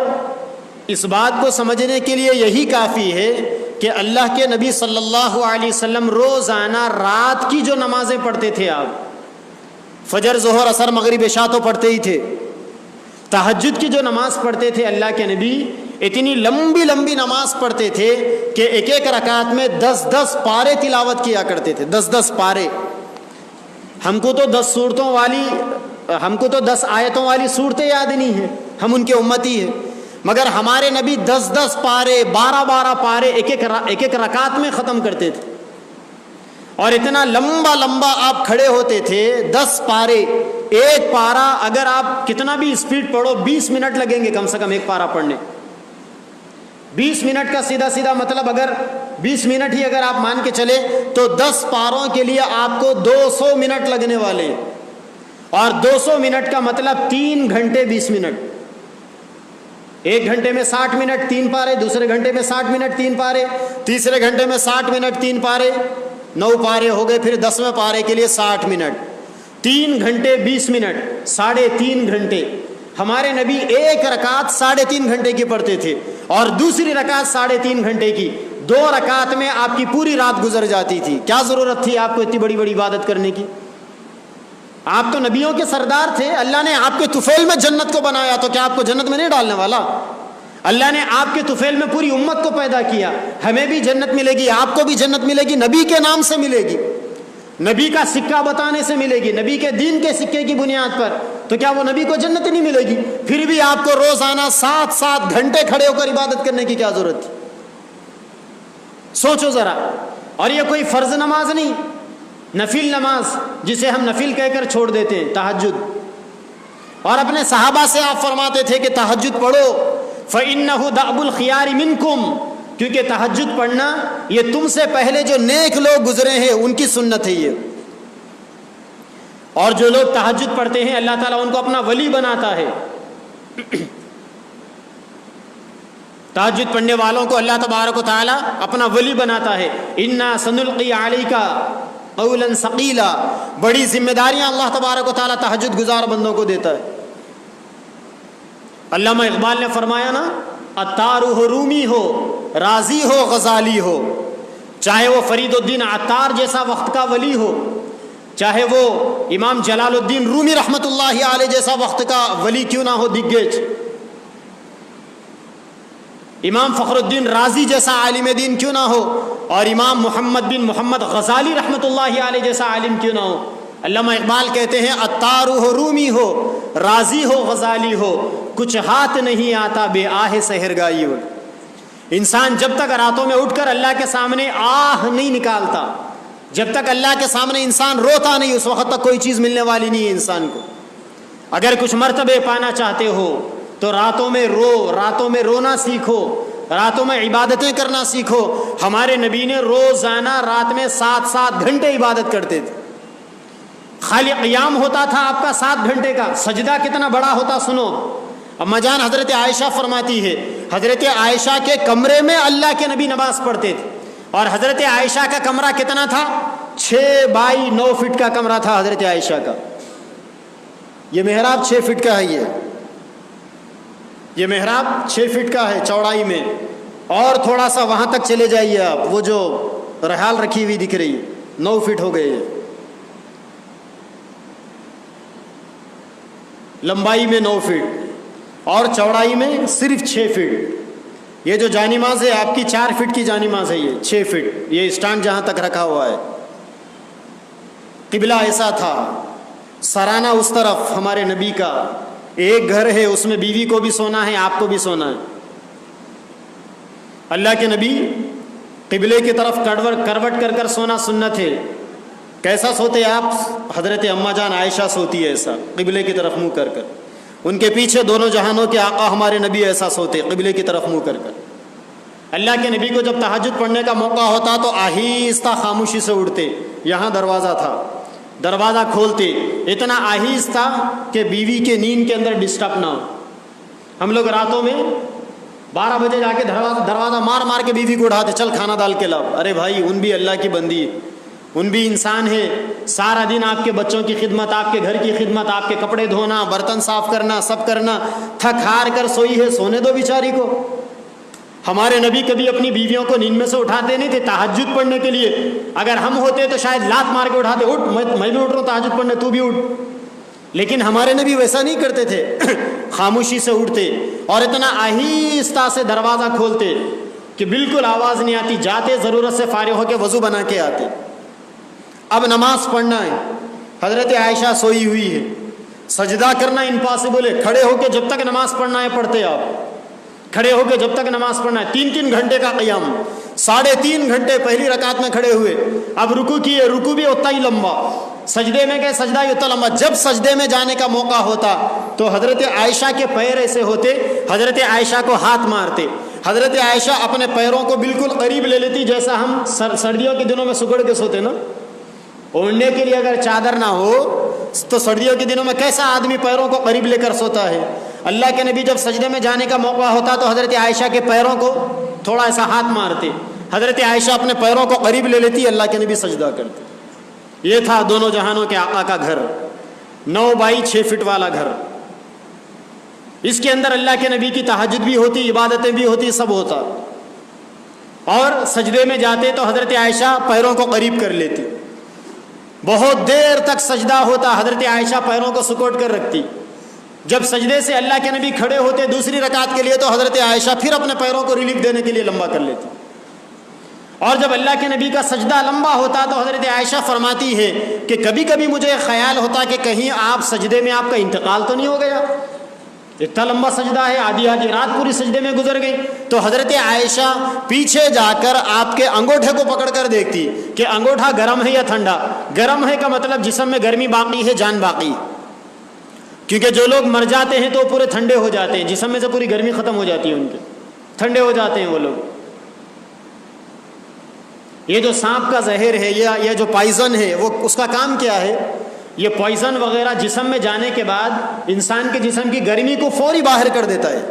اس بات کو سمجھنے کے لیے یہی کافی ہے کہ اللہ کے نبی صلی اللہ علیہ وسلم روزانہ رات کی جو نمازیں پڑھتے تھے، آپ فجر ظہر عصر مغرب عشاء تو پڑھتے ہی تھے، تہجد کی جو نماز پڑھتے تھے اللہ کے نبی اتنی لمبی لمبی نماز پڑھتے تھے کہ ایک ایک رکعت میں 10 پارے تلاوت کیا کرتے تھے، 10 پارے۔ ہم کو تو 10 آیتوں والی صورتیں یاد نہیں ہیں، ہم ان کے امتی ہیں، مگر ہمارے نبی 10 پارے 12 پارے ایک رکعت میں ختم کرتے تھے، اور اتنا لمبا آپ کھڑے ہوتے تھے، 10 پارے، ایک پارا اگر آپ کتنا بھی اسپیڈ پڑھو 20 منٹ لگیں گے کم سے کم ایک پارا پڑھنے۔ 20 منٹ کا سیدھا مطلب اگر 20 منٹ ہی اگر آپ مان کے چلے تو 10 پاروں کے لیے آپ کو 200 منٹ لگنے والے ہیں، اور 200 منٹ کا مطلب 3 گھنٹے 20 منٹ، ایک گھنٹے میں 60 منٹ 3 پارے، دوسرے گھنٹے میں 60 منٹ 3 پارے، تیسرے گھنٹے میں 60 منٹ 3 پارے، 9 پارے ہو گئے، پھر 10ویں پارے کے لیے 60 منٹ، 3 گھنٹے 20 منٹ، 3.5 گھنٹے۔ ہمارے نبی ایک رکعت 3.5 گھنٹے کی پڑھتے تھے، اور دوسری رکعت 3.5 گھنٹے کی، 2 رکعت میں آپ کی پوری رات گزر جاتی تھی۔ کیا ضرورت تھی آپ کو اتنی بڑی عبادت کرنے کی؟ آپ تو نبیوں کے سردار تھے، اللہ نے آپ کے طفیل میں جنت کو بنایا، تو کیا آپ کو جنت میں نہیں ڈالنے والا؟ اللہ نے آپ کے طفیل میں پوری امت کو پیدا کیا، ہمیں بھی جنت ملے گی، آپ کو بھی جنت ملے گی، نبی کے نام سے ملے گی، نبی کا سکہ بتانے سے ملے گی، نبی کے دین کے سکے کی بنیاد پر، تو کیا وہ نبی کو جنت نہیں ملے گی؟ پھر بھی آپ کو روزانہ 7 گھنٹے کھڑے ہو کر عبادت کرنے کی کیا ضرورت تھی؟ سوچو ذرا۔ اور یہ کوئی فرض نماز نہیں، نفل نماز جسے ہم نفل کہہ کر چھوڑ دیتے ہیں، تہجد۔ اور اپنے صحابہ سے آپ فرماتے تھے کہ تہجد پڑھو، فَإِنَّهُ دَأْبُ الْخِيَارِ مِنْكُمْ، کیونکہ تہجد پڑھنا یہ تم سے پہلے جو نیک لوگ گزرے ہیں ان کی سنت ہے یہ۔ اور جو لوگ تہجد پڑھتے ہیں اللہ تعالیٰ ان کو اپنا ولی بناتا ہے۔ تہجد پڑھنے والوں کو اللہ تبارک و تعالیٰ اپنا ولی بناتا ہے۔ اِنَّا سَنُلْقِي عَلَيْكَ قَوْلًا ثَقِيلًا، بڑی ذمہ داریاں اللہ تبارک و تعالیٰ تہجد گزار بندوں کو دیتا ہے۔ علامہ اقبال نے فرمایا نا، عطار ہو رومی ہو، رازی ہو غزالی ہو، چاہے وہ فرید الدین عطار جیسا وقت کا ولی ہو، چاہے وہ امام جلال الدین رومی رحمت اللہ علیہ جیسا وقت کا ولی کیوں نہ ہو، دگگج، امام فخر الدین رازی جیسا عالم دین کیوں نہ ہو، اور امام محمد بن محمد غزالی رحمت اللہ علیہ جیسا عالم کیوں نہ ہو۔ علامہ اقبال کہتے ہیں عطار ہو رومی ہو، رازی ہو غزالی ہو، کچھ ہاتھ نہیں آتا بے آہ سحرگائی ہو۔ انسان جب تک راتوں میں اٹھ کر اللہ کے سامنے آہ نہیں نکالتا، جب تک اللہ کے سامنے انسان روتا نہیں، اس وقت تک کوئی چیز ملنے والی نہیں ہے انسان کو۔ اگر کچھ مرتبے پانا چاہتے ہو تو راتوں میں راتوں میں رونا سیکھو، راتوں میں عبادتیں کرنا سیکھو۔ ہمارے نبی نے روزانہ رات میں 7 گھنٹے عبادت کرتے تھے۔ خالی قیام ہوتا تھا آپ کا 7 گھنٹے کا، سجدہ کتنا بڑا ہوتا سنو۔ اما جان حضرت عائشہ فرماتی ہے، حضرت عائشہ کے کمرے میں اللہ کے نبی نماز پڑھتے تھے، اور حضرت عائشہ کا کمرہ کتنا تھا؟ 6 بائی 9 فٹ کا کمرہ تھا حضرت عائشہ کا۔ یہ محراب 6 فٹ کا ہے، یہ محراب 6 فٹ کا ہے چوڑائی میں، اور تھوڑا سا وہاں تک چلے جائیے آپ، وہ جو رحال رکھی ہوئی دکھ رہی ہے 9 فٹ ہو گئے، لمبائی میں 9 فٹ اور چوڑائی میں صرف 6 فٹ۔ یہ جو جانماز ہے آپ کی 4 فٹ کی جانماز ہے، یہ 6 فٹ، یہ اسٹینڈ جہاں تک رکھا ہوا ہے۔ قبلہ ایسا تھا، سرانہ اس طرف ہمارے نبی کا، ایک گھر ہے اس میں بیوی کو بھی سونا ہے، آپ کو بھی سونا ہے۔ اللہ کے نبی قبلے کی طرف کروٹ کر کر سونا سنت ہے۔ کیسا سوتے آپ؟ حضرت اماں جان عائشہ سوتی ہے ایسا، قبلے کی طرف منہ کر کر۔ ان کے پیچھے دونوں جہانوں کے آقا ہمارے نبی ایسا سوتے، قبلے کی طرف منہ کر کر۔ اللہ کے نبی کو جب تہجد پڑھنے کا موقع ہوتا تو آہستہ خاموشی سے اٹھتے، یہاں دروازہ تھا، دروازہ کھولتے، اتنا آہستہ کہ بیوی کے نیند کے اندر ڈسٹرب نہ ہو۔ ہم لوگ راتوں میں 12 بجے جا کے دروازہ مار مار کے بیوی کو اٹھاتے، چل کھانا ڈال کے لاؤ۔ ارے بھائی، ان بھی اللہ کی بندی ہے، ان بھی انسان ہے، سارا دن آپ کے بچوں کی خدمت، آپ کے گھر کی خدمت، آپ کے کپڑے دھونا، برتن صاف کرنا، سب کرنا، تھک ہار کر سوئی ہے، سونے دو بیچاری کو۔ ہمارے نبی کبھی اپنی بیویوں کو نیند میں سے اٹھاتے نہیں تھے تہجد پڑھنے کے لیے۔ اگر ہم ہوتے تو شاید لات مار کے اٹھاتے، اٹھ میں بھی اٹھ رہا ہوں تہجد پڑھنے، تو بھی اٹھ۔ لیکن ہمارے نبی ویسا نہیں کرتے تھے، خاموشی سے اٹھتے اور اتنا آہستہ سے دروازہ کھولتے کہ بالکل آواز نہیں آتی، جاتے ضرورت سے فارغ ہو کے وضو بنا کے آتے۔ اب نماز پڑھنا ہے، حضرت عائشہ سوئی ہوئی ہے، سجدہ کرنا امپاسبل ہے، کھڑے ہو کے جب تک نماز پڑھنا ہے پڑھتے آپ، کھڑے ہو کے جب تک نماز پڑھنا ہے، 3 گھنٹے کا قیام، 3.5 گھنٹے پہلی رکعت میں کھڑے ہوئے، اب رکوع کیے، رکوع بھی اتنا ہی لمبا، سجدے میں گئے، سجدہ ہی اتنا لمبا، جب سجدے میں جانے کا موقع ہوتا تو حضرت عائشہ کے پیر ایسے ہوتے، حضرت عائشہ کو ہاتھ مارتے، حضرت عائشہ اپنے پیروں کو بالکل قریب لے لیتی، جیسا ہم سردیوں کے دنوں میں سکڑ کے سوتے نا، اوڑھنے کے لیے اگر چادر نہ ہو تو سردیوں کے دنوں میں کیسا آدمی پیروں کو قریب لے کر سوتا ہے، اللہ کے نبی جب سجدے میں جانے کا موقع ہوتا تو حضرت عائشہ کے پیروں کو تھوڑا ایسا ہاتھ مارتے، حضرت عائشہ اپنے پیروں کو قریب لے لیتی، اللہ کے نبی سجدہ کرتے۔ یہ تھا دونوں جہانوں کے آقا کا گھر، 9 بائی 6 فٹ والا گھر، اس کے اندر اللہ کے نبی کی تہجد بھی ہوتی، عبادتیں بھی ہوتی، سب ہوتا، اور سجدے میں جاتے تو حضرت عائشہ پیروں کو قریب کر لیتی، بہت دیر تک سجدہ ہوتا، حضرت عائشہ پیروں کو سکوٹ کر رکھتی، جب سجدے سے اللہ کے نبی کھڑے ہوتے دوسری رکعت کے لیے تو حضرت عائشہ پھر اپنے پیروں کو ریلیف دینے کے لیے لمبا کر لیتی، اور جب اللہ کے نبی کا سجدہ لمبا ہوتا تو حضرت عائشہ فرماتی ہے کہ کبھی کبھی مجھے خیال ہوتا کہ کہیں آپ سجدے میں آپ کا انتقال تو نہیں ہو گیا، اتنا لمبا سجدہ ہے، آدھی رات پوری سجدے میں گزر گئی، تو حضرت عائشہ پیچھے جا کر آپ کے انگوٹھے کو پکڑ کر دیکھتی کہ انگوٹھا گرم ہے یا ٹھنڈا، گرم ہے کا مطلب جسم میں گرمی باقی ہے، جان باقی، کیونکہ جو لوگ مر جاتے ہیں تو پورے ٹھنڈے ہو جاتے ہیں، جسم میں سے پوری گرمی ختم ہو جاتی ہے ان کے، ٹھنڈے ہو جاتے ہیں وہ لوگ۔ یہ جو سانپ کا زہر ہے، یہ جو پوائزن ہے، وہ اس کا کام کیا ہے؟ یہ پوائزن وغیرہ جسم میں جانے کے بعد انسان کے جسم کی گرمی کو فوری باہر کر دیتا ہے،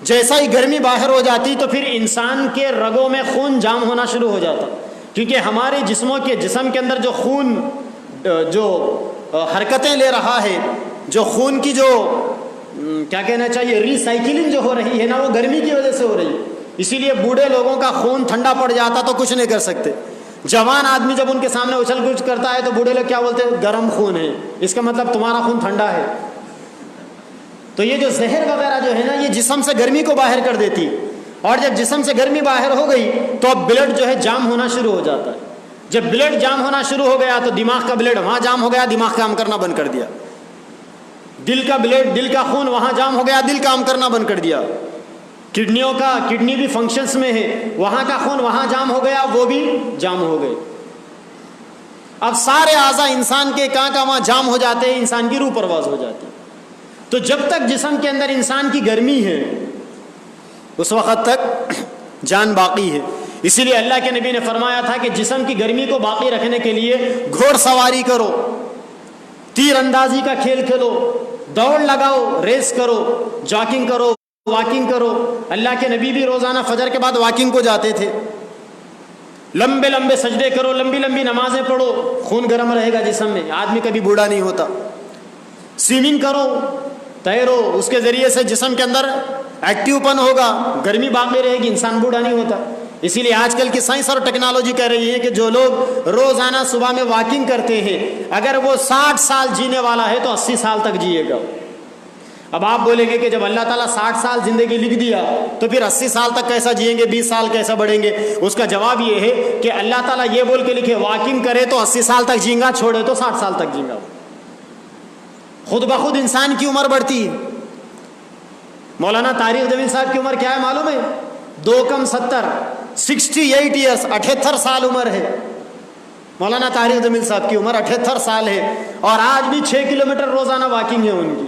جیسا ہی گرمی باہر ہو جاتی تو پھر انسان کے رگوں میں خون جام ہونا شروع ہو جاتا، کیونکہ ہمارے جسم کے اندر جو خون جو حرکتیں لے رہا ہے، جو خون کی جو کیا کہنا چاہیے ری سائیکلنگ جو ہو رہی ہے نا، وہ گرمی کی وجہ سے ہو رہی ہے، اسی لیے بوڑھے لوگوں کا خون ٹھنڈا پڑ جاتا تو کچھ نہیں کر سکتے، جوان آدمی جب ان کے سامنے اچھل کچھ کرتا ہے تو بوڑھے لوگ کیا بولتے ہیں؟ گرم خون ہے، اس کا مطلب تمہارا خون ٹھنڈا ہے۔ تو یہ جو زہر وغیرہ جو ہے نا، یہ جسم سے گرمی کو باہر کر دیتی، اور جب جسم سے گرمی باہر ہو گئی تو اب بلڈ جو ہے جام ہونا شروع ہو جاتا ہے، جب بلڈ جام ہونا شروع ہو گیا تو دماغ کا بلڈ وہاں جام ہو گیا، دماغ کام کرنا بند کر دیا، دل کا خون وہاں جام ہو گیا، دل کام کرنا بند کر دیا، کڈنی بھی فنکشنز میں ہے، وہاں کا خون وہاں جام ہو گیا، وہ بھی جام ہو گئے، اب سارے اعضاء انسان کے کہاں وہاں جام ہو جاتے ہیں، انسان کی روح پرواز ہو جاتی ہے۔ تو جب تک جسم کے اندر انسان کی گرمی ہے اس وقت تک جان باقی ہے، اسی لیے اللہ کے نبی نے فرمایا تھا کہ جسم کی گرمی کو باقی رکھنے کے لیے گھوڑ سواری کرو، تیر اندازی کا کھیل کھیلو، دوڑ لگاؤ، ریس کرو، جاگنگ کرو، واکنگ کرو۔ اللہ کے نبی بھی روزانہ فجر کے بعد واکنگ کو جاتے تھے، لمبے لمبے سجدے کرو، لمبی لمبی نمازیں پڑھو، خون گرم رہے گا جسم میں، آدمی کبھی بوڑھا نہیں ہوتا۔ سوئمنگ کرو، تیرو، اس کے ذریعے سے جسم کے اندر ایکٹیو پن ہوگا، گرمی باقی رہے گی، انسان بوڑھا نہیں ہوتا۔ اسی لیے آج کل کی سائنس اور ٹیکنالوجی کہہ رہی ہے کہ جو لوگ روزانہ صبح میں واکنگ کرتے ہیں، اگر وہ 60 سال جینے والا ہے تو 80 سال تک جیے گا۔ اب آپ بولیں گے کہ جب اللہ تعالیٰ 60 سال زندگی لکھ دیا تو پھر 80 سال تک کیسا جئیں گے، 20 سال کیسا بڑھیں گے؟ اس کا جواب یہ ہے کہ اللہ تعالیٰ یہ بول کے لکھے واکنگ کرے تو 80 سال تک جئیں گا، چھوڑے تو 60 سال تک جئیں گا۔ خود بخود انسان کی عمر بڑھتی ہے۔ مولانا طارق جمیل صاحب کی عمر کیا ہے معلوم ہے؟ 2 کم 70، 68 ایئرس، 78 سال عمر ہے۔ مولانا طارق جمیل صاحب کی عمر 78 سال ہے، اور آج بھی 6 کلومیٹر روزانہ واکنگ ہے ان کی۔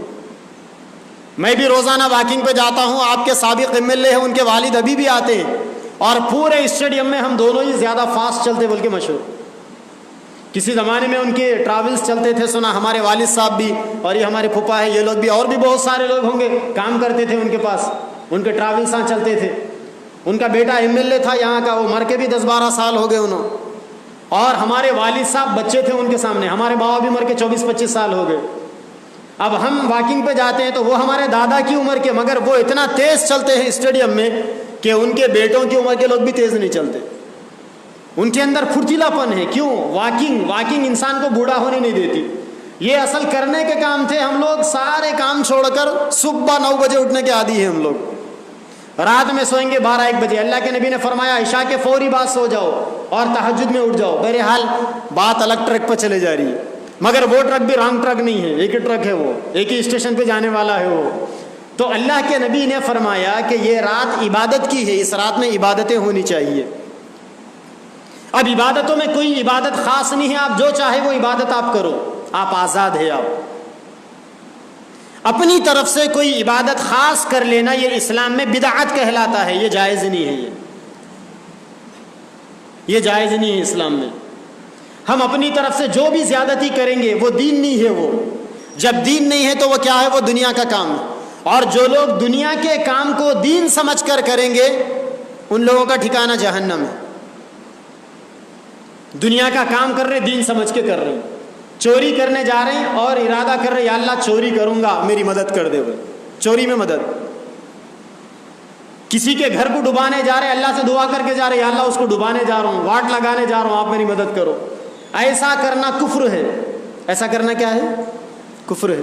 میں بھی روزانہ واکنگ پہ جاتا ہوں، آپ کے سابق MLA ہیں، ان کے والد ابھی بھی آتے ہیں، اور پورے اسٹیڈیم میں ہم دونوں ہی زیادہ فاسٹ چلتے بول کے مشہور۔ کسی زمانے میں ان کے ٹریولز چلتے تھے، سنا ہمارے والد صاحب بھی، اور یہ ہمارے پھپھا ہے، یہ لوگ بھی، اور بھی بہت سارے لوگ ہوں گے کام کرتے تھے ان کے پاس، ان کے ٹریولز چلتے تھے۔ ان کا بیٹا MLA تھا یہاں کا، وہ مر کے بھی 10-12 سال ہو گئے انہوں، اور ہمارے والد صاحب بچے تھے ان کے سامنے، ہمارے بابا بھی مر کے 24-25 سال ہو گئے۔ اب ہم واکنگ پہ جاتے ہیں تو وہ ہمارے دادا کی عمر کے، مگر وہ اتنا تیز چلتے ہیں اسٹیڈیم میں کہ ان کے بیٹوں کی عمر کے لوگ بھی تیز نہیں چلتے، ان کے اندر پھرتیلا پن ہے۔ کیوں؟ واکنگ انسان کو بوڑھا ہونے نہیں دیتی۔ یہ اصل کرنے کے کام تھے، ہم لوگ سارے کام چھوڑ کر صبح 9 بجے اٹھنے کے عادی ہیں ہم لوگ، رات میں سوئیں گے 12-1 بجے۔ اللہ کے نبی نے فرمایا عشاء کے فوری بعد سو جاؤ اور تہجد میں اٹھ جاؤ۔ بہرحال بات الگ ٹریک پر چلے جا رہی ہے۔ مگر وہ ٹرک بھی رانگ ٹرک نہیں ہے، ایک ہی ٹرک ہے، وہ ایک ہی اسٹیشن پہ جانے والا ہے وہ۔ تو اللہ کے نبی نے فرمایا کہ یہ رات عبادت کی ہے، اس رات میں عبادتیں ہونی چاہیے۔ اب عبادتوں میں کوئی عبادت خاص نہیں ہے، آپ جو چاہے وہ عبادت آپ کرو، آپ آزاد ہے۔ آپ اپنی طرف سے کوئی عبادت خاص کر لینا یہ اسلام میں بدعت کہلاتا ہے، یہ جائز نہیں ہے، یہ جائز نہیں ہے اسلام میں۔ ہم اپنی طرف سے جو بھی زیادتی کریں گے وہ دین نہیں ہے، وہ جب دین نہیں ہے تو وہ کیا ہے؟ وہ دنیا کا کام ہے۔ اور جو لوگ دنیا کے کام کو دین سمجھ کر کریں گے ان لوگوں کا ٹھکانہ جہنم ہے۔ دنیا کا کام کر رہے، دین سمجھ کے کر رہے ہیں، چوری کرنے جا رہے ہیں اور ارادہ کر رہے یا اللہ چوری کروں گا میری مدد کر دے، چوری میں مدد۔ کسی کے گھر کو ڈبانے جا رہے، اللہ سے دعا کر کے جا رہے یا اللہ اس کو ڈبانے جا رہا ہوں، واٹ لگانے جا رہا ہوں، آپ میری مدد کرو۔ ایسا کرنا کفر ہے۔ ایسا کرنا کیا ہے؟ کفر ہے۔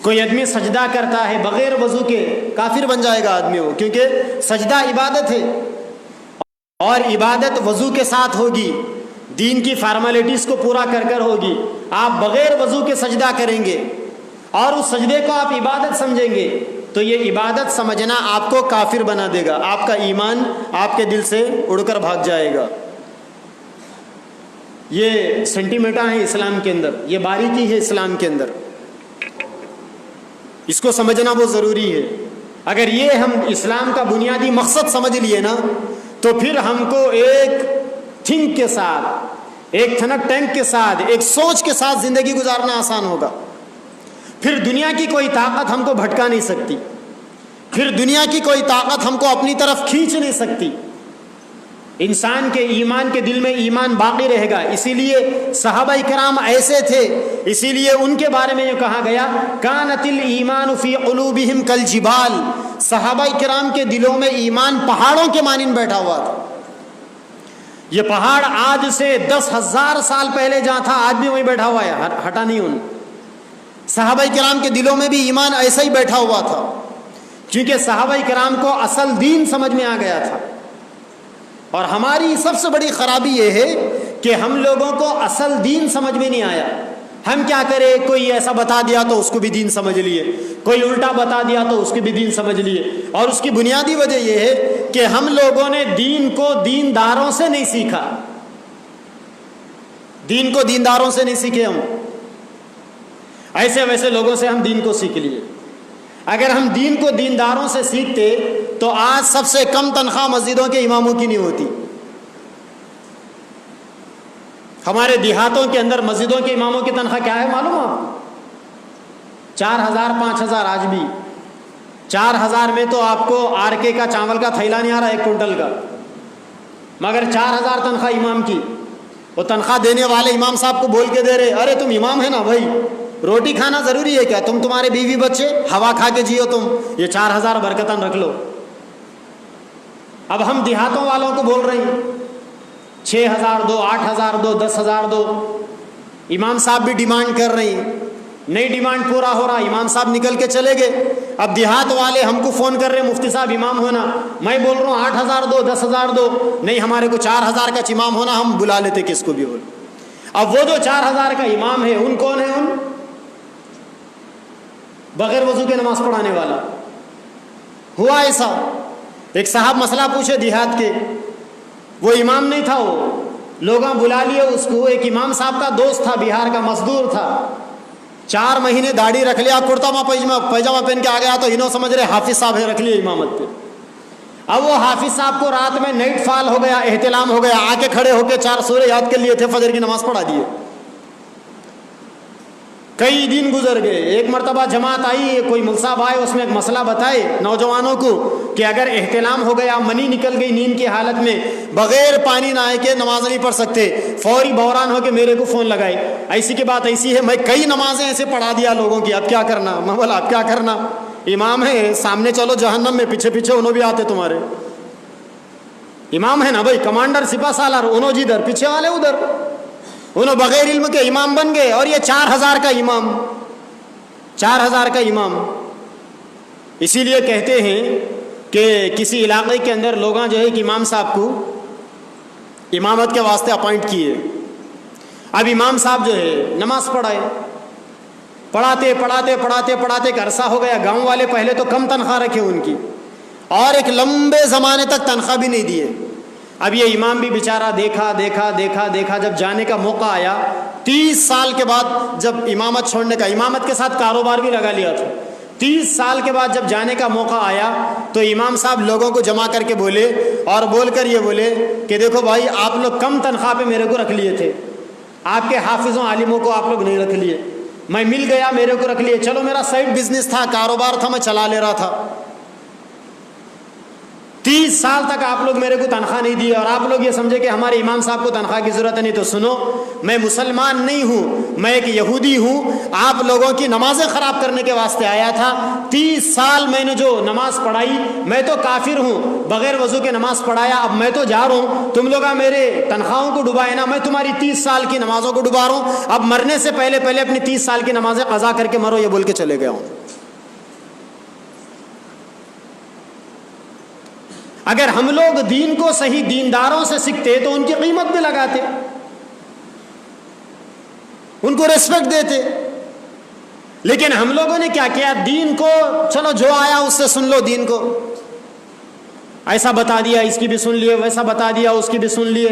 کوئی آدمی سجدہ کرتا ہے بغیر وضو کے، کافر بن جائے گا آدمی وہ، کیونکہ سجدہ عبادت ہے اور عبادت وضو کے ساتھ ہوگی، دین کی فارمیلٹیز کو پورا کر کر ہوگی۔ آپ بغیر وضو کے سجدہ کریں گے اور اس سجدے کو آپ عبادت سمجھیں گے تو یہ عبادت سمجھنا آپ کو کافر بنا دے گا، آپ کا ایمان آپ کے دل سے اڑ کر بھاگ جائے گا۔ یہ سینٹیمیٹر ہے اسلام کے اندر، یہ باریکی ہے اسلام کے اندر، اس کو سمجھنا بہت ضروری ہے۔ اگر یہ ہم اسلام کا بنیادی مقصد سمجھ لیے نا تو پھر ہم کو ایک تھنک کے ساتھ، ایک تھنک ٹینک کے ساتھ، ایک سوچ کے ساتھ زندگی گزارنا آسان ہوگا۔ پھر دنیا کی کوئی طاقت ہم کو بھٹکا نہیں سکتی، پھر دنیا کی کوئی طاقت ہم کو اپنی طرف کھینچ نہیں سکتی۔ انسان کے ایمان کے دل میں ایمان باقی رہے گا۔ اسی لیے صحابہ کرام ایسے تھے، اسی لیے ان کے بارے میں یہ کہا گیا کانت الایمان فی قلوبہم کالجبال، صحابہ کرام کے دلوں میں ایمان پہاڑوں کے مانند بیٹھا ہوا تھا۔ یہ پہاڑ آج سے 10,000 سال پہلے جہاں تھا آج بھی وہیں بیٹھا ہوا ہے، ہٹا نہیں ان۔ صحابہ کرام کے دلوں میں بھی ایمان ایسا ہی بیٹھا ہوا تھا، کیونکہ صحابہ کرام کو اصل دین سمجھ میں آ گیا تھا۔ اور ہماری سب سے بڑی خرابی یہ ہے کہ ہم لوگوں کو اصل دین سمجھ میں نہیں آیا۔ ہم کیا کریں، کوئی ایسا بتا دیا تو اس کو بھی دین سمجھ لیے، کوئی الٹا بتا دیا تو اس کو بھی دین سمجھ لیے۔ اور اس کی بنیادی وجہ یہ ہے کہ ہم لوگوں نے دین کو دینداروں سے نہیں سیکھا، دین کو دینداروں سے نہیں سیکھے ہم، ایسے ویسے لوگوں سے ہم دین کو سیکھ لیے۔ اگر ہم دین کو دینداروں سے سیکھتے تو آج سب سے کم تنخواہ مسجدوں کے اماموں کی نہیں ہوتی۔ ہمارے دیہاتوں کے اندر مسجدوں کے اماموں کی تنخواہ کیا ہے معلوم آپ؟ 4,000 5,000 آج بھی۔ 4,000 میں تو آپ کو آر کے کا چاول کا تھیلا نہیں آ رہا 1 کنٹل کا، مگر 4,000 تنخواہ امام کی۔ وہ تنخواہ دینے والے امام صاحب کو بول کے دے رہے، ارے تم امام ہے نا بھائی، روٹی کھانا ضروری ہے کیا؟ تم تمہارے بیوی بچے ہوا کھا کے جیو، تم یہ 4,000 برکتاً رکھ لو۔ اب ہم دیہاتوں والوں کو بول رہے ہیں 6,000 دو، 8,000 دو، 10,000 دو۔ امام صاحب بھی ڈیمانڈ کر رہے ہیں، نہیں ڈیمانڈ پورا ہو رہا، امام صاحب نکل کے چلے گئے۔ اب دیہات والے ہم کو فون کر رہے ہیں مفتی صاحب امام ہونا، میں بول رہا ہوں 8,000 دو، 10,000 دو، نہیں ہمارے کو 4,000 کا امام ہونا، ہم بلا لیتے کس کو بھی بول۔ اب وہ جو 4,000 کا امام ہے ان کون ہے؟ ان بغیر وضو کے نماز پڑھانے والا۔ ہوا ایسا، ایک صاحب مسئلہ پوچھے دیہات کے، وہ امام نہیں تھا، وہ لوگاں بلا لیے اس کو، ایک امام صاحب کا دوست تھا، بہار کا مزدور تھا، 4 مہینے داڑھی رکھ لیا، کرتا پیجامہ پہن کے آ گیا تو انہوں سمجھ رہے حافظ صاحب ہے، رکھ لیے امامت پہ۔ اب وہ حافظ صاحب کو رات میں نائٹ فال ہو گیا، احتلام ہو گیا، آ کے کھڑے ہو کے 4 سورے یاد کر لیے تھے، فجر کی نماز پڑھا دیے۔ کئی دن گزر گئے، ایک مرتبہ جماعت آئی، کوئی مل صاحب آئے، اس میں ایک مسئلہ بتائے نوجوانوں کو کہ اگر احتلام ہو گیا، منی نکل گئی نیند کی حالت میں، بغیر پانی نہائے کے نماز نہیں پڑھ سکتے، فوری بحران ہو کے میرے کو فون لگائے، ایسی کی بات ایسی ہے، میں کئی نمازیں ایسے پڑھا دیا لوگوں کی، اب کیا کرنا؟ میں بولا اب کیا کرنا، امام ہے سامنے چلو جہنم میں، پیچھے پیچھے انہوں بھی آتے تمہارے، امام ہے نا بھائی، کمانڈر سپاہ سالار، انہوں جدھر پیچھے والے ادھر، انہوں بغیر علم کے امام بن گئے، اور یہ 4,000 کا امام، 4,000 کا امام۔ اسی لیے کہتے ہیں کہ کسی علاقے کے اندر لوگاں جو ہے کہ امام صاحب کو امامت کے واسطے اپوائنٹ کیے، اب امام صاحب جو ہے نماز پڑھائے، پڑھاتے پڑھاتے پڑھاتے پڑھاتے ایک عرصہ ہو گیا، گاؤں والے پہلے تو کم تنخواہ رکھے ان کی، اور ایک لمبے زمانے تک تنخواہ بھی نہیں دیے۔ اب یہ امام بھی بیچارہ دیکھا دیکھا دیکھا دیکھا، جب جانے کا موقع آیا 30 سال کے بعد، جب امامت چھوڑنے کا، امامت کے ساتھ کاروبار بھی لگا لیا تھا، 30 سال کے بعد جب جانے کا موقع آیا تو امام صاحب لوگوں کو جمع کر کے بولے، اور بول کر یہ بولے کہ دیکھو بھائی، آپ لوگ کم تنخواہ پہ میرے کو رکھ لیے تھے، آپ کے حافظوں عالموں کو آپ لوگ نہیں رکھ لیے، میں مل گیا میرے کو رکھ لیے، چلو میرا سائڈ بزنس تھا، کاروبار تھا، میں چلا لے رہا تھا، 30 سال تک آپ لوگ میرے کو تنخواہ نہیں دی، اور آپ لوگ یہ سمجھے کہ ہمارے امام صاحب کو تنخواہ کی ضرورت نہیں۔ تو سنو، میں مسلمان نہیں ہوں، میں ایک یہودی ہوں، آپ لوگوں کی نمازیں خراب کرنے کے واسطے آیا تھا، 30 سال میں نے جو نماز پڑھائی، میں تو کافر ہوں، بغیر وضو کے نماز پڑھایا، اب میں تو جا رہا ہوں، تم لوگ میرے تنخواہوں کو ڈبائے نا، میں تمہاری 30 سال کی نمازوں کو ڈبا رہا ہوں، اب مرنے سے پہلے پہلے اپنی 30 سال کی نمازیں قضا کر کے مرو، یہ بول کے چلے گیا ہوں۔ اگر ہم لوگ دین کو صحیح دینداروں سے سیکھتے تو ان کی قیمت بھی لگاتے، ان کو ریسپیکٹ دیتے، لیکن ہم لوگوں نے کیا کیا، دین کو چلو جو آیا اس سے سن لو، دین کو ایسا بتا دیا اس کی بھی سن لیے، ویسا بتا دیا اس کی بھی سن لیے،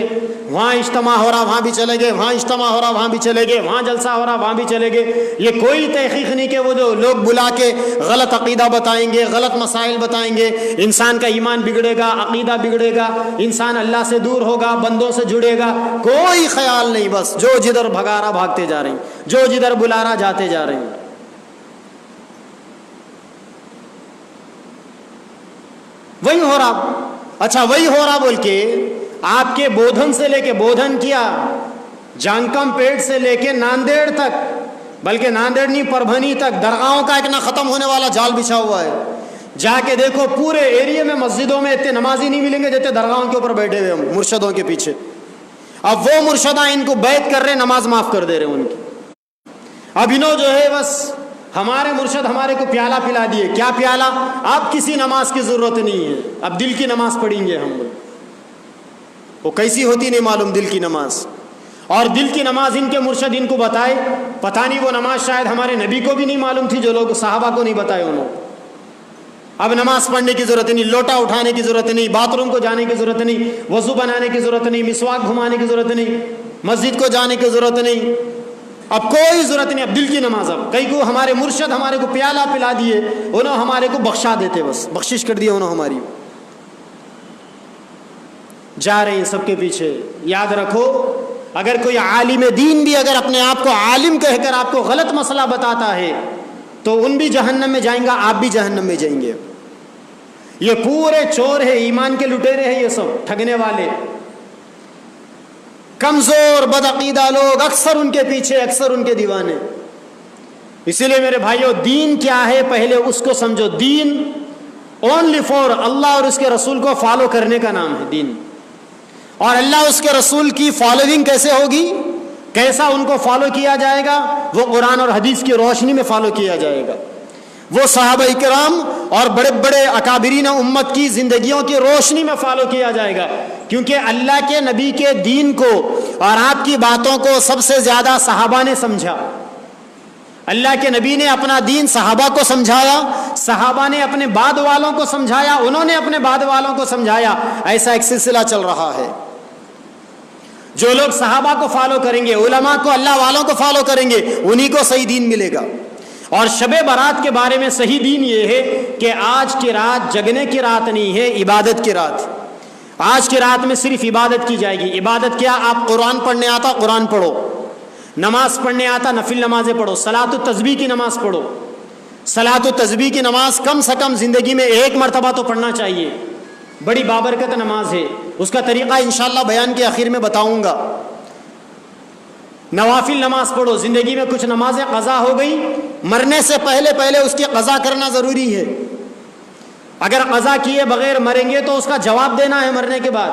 وہاں اجتماع ہو رہا وہاں بھی چلے گئے، وہاں اجتماع ہو رہا وہاں بھی چلے گئے، وہاں جلسہ ہو رہا وہاں بھی چلے گئے۔ یہ کوئی تحقیق نہیں کہ وہ جو لوگ بلا کے غلط عقیدہ بتائیں گے، غلط مسائل بتائیں گے، انسان کا ایمان بگڑے گا، عقیدہ بگڑے گا، انسان اللہ سے دور ہوگا، بندوں سے جڑے گا، کوئی خیال نہیں، بس جو جدھر بھگا رہا بھاگتے جا رہے ہیں، جو جدھر بلا رہا جاتے جا رہے ہیں۔ وہی ہو رہا، اچھا وہی ہو رہا بول کے آپ کے بودھن سے لے کے، بودھن کیا جانکم پیٹ سے لے کے ناندیڑ تک، بلکہ ناندیڑ نہیں پربھنی تک، درگاہوں کا ایک نہ ختم ہونے والا جال بچھا ہوا ہے۔ جا کے دیکھو پورے ایریے میں مسجدوں میں اتنے نمازی نہیں ملیں گے جتنے درگاہوں کے اوپر بیٹھے ہوئے ہم مرشدوں کے پیچھے۔ اب وہ مرشدہ ان کو بیعت کر رہے، نماز معاف کر دے رہے ان کی۔ اب انہوں جو ہے بس ہمارے مرشد ہمارے کو پیالہ پلا دیے، کیا پیالہ؟ اب کسی نماز کی ضرورت نہیں ہے، اب دل کی نماز پڑھیں گے ہم لوگ۔ وہ کیسی ہوتی نہیں معلوم دل کی نماز، اور دل کی نماز ان کے مرشد ان کو بتائے، پتہ نہیں وہ نماز شاید ہمارے نبی کو بھی نہیں معلوم تھی، جو لوگ صحابہ کو نہیں بتائے انہوں۔ اب نماز پڑھنے کی ضرورت نہیں، لوٹا اٹھانے کی ضرورت نہیں، باتھ روم کو جانے کی ضرورت نہیں، وضو بنانے کی ضرورت نہیں، مسواک گھمانے کی ضرورت نہیں، مسجد کو جانے کی ضرورت نہیں، اب کوئی ضرورت نہیں، اب دل کی نماز۔ اب کئی کو ہمارے مرشد ہمارے کو پیالہ پلا دیے، انہوں ہمارے کو بخشا دیتے، بس بخشش کر دیا انہوں ہماری، جا رہے ہیں سب کے پیچھے۔ یاد رکھو، اگر کوئی عالم دین بھی اگر اپنے آپ کو عالم کہہ کر آپ کو غلط مسئلہ بتاتا ہے تو ان بھی جہنم میں جائیں گا، آپ بھی جہنم میں جائیں گے۔ یہ پورے چور ہے، ایمان کے لٹیرے ہیں، یہ سب ٹھگنے والے، کمزور بدعقیدہ لوگ، اکثر ان کے پیچھے، اکثر ان کے دیوانے۔ اسی لیے میرے بھائیوں، دین کیا ہے پہلے اس کو سمجھو۔ دین اونلی فور اللہ اور اس کے رسول کو فالو کرنے کا نام ہے دین، اور اللہ اس کے رسول کی فالوئنگ کیسے ہوگی، کیسا ان کو فالو کیا جائے گا، وہ قرآن اور حدیث کی روشنی میں فالو کیا جائے گا، وہ صحابہ کرام اور بڑے بڑے اکابرین امت کی زندگیوں کی روشنی میں فالو کیا جائے گا، کیونکہ اللہ کے نبی کے دین کو اور آپ کی باتوں کو سب سے زیادہ صحابہ نے سمجھا۔ اللہ کے نبی نے اپنا دین صحابہ کو سمجھایا، صحابہ نے اپنے بعد والوں کو سمجھایا، انہوں نے اپنے بعد والوں کو سمجھایا، ایسا ایک سلسلہ چل رہا ہے۔ جو لوگ صحابہ کو فالو کریں گے، علماء کو، اللہ والوں کو فالو کریں گے، انہی کو صحیح دین ملے گا۔ اور شب برات کے بارے میں صحیح دین یہ ہے کہ آج کی رات جگنے کی رات نہیں ہے، عبادت کی رات۔ آج کی رات میں صرف عبادت کی جائے گی۔ عبادت کیا؟ آپ قرآن پڑھنے آتا قرآن پڑھو، نماز پڑھنے آتا نفل نمازیں پڑھو، صلاۃ التسبیح کی نماز پڑھو۔ صلاۃ التسبیح کی نماز کم سے کم زندگی میں ایک مرتبہ تو پڑھنا چاہیے، بڑی بابرکت نماز ہے۔ اس کا طریقہ انشاءاللہ بیان کے آخر میں بتاؤں گا۔ نوافل نماز پڑھو، زندگی میں کچھ نمازیں قضا ہو گئی، مرنے سے پہلے پہلے اس کی قضا کرنا ضروری ہے۔ اگر قضا کیے بغیر مریں گے تو اس کا جواب دینا ہے مرنے کے بعد۔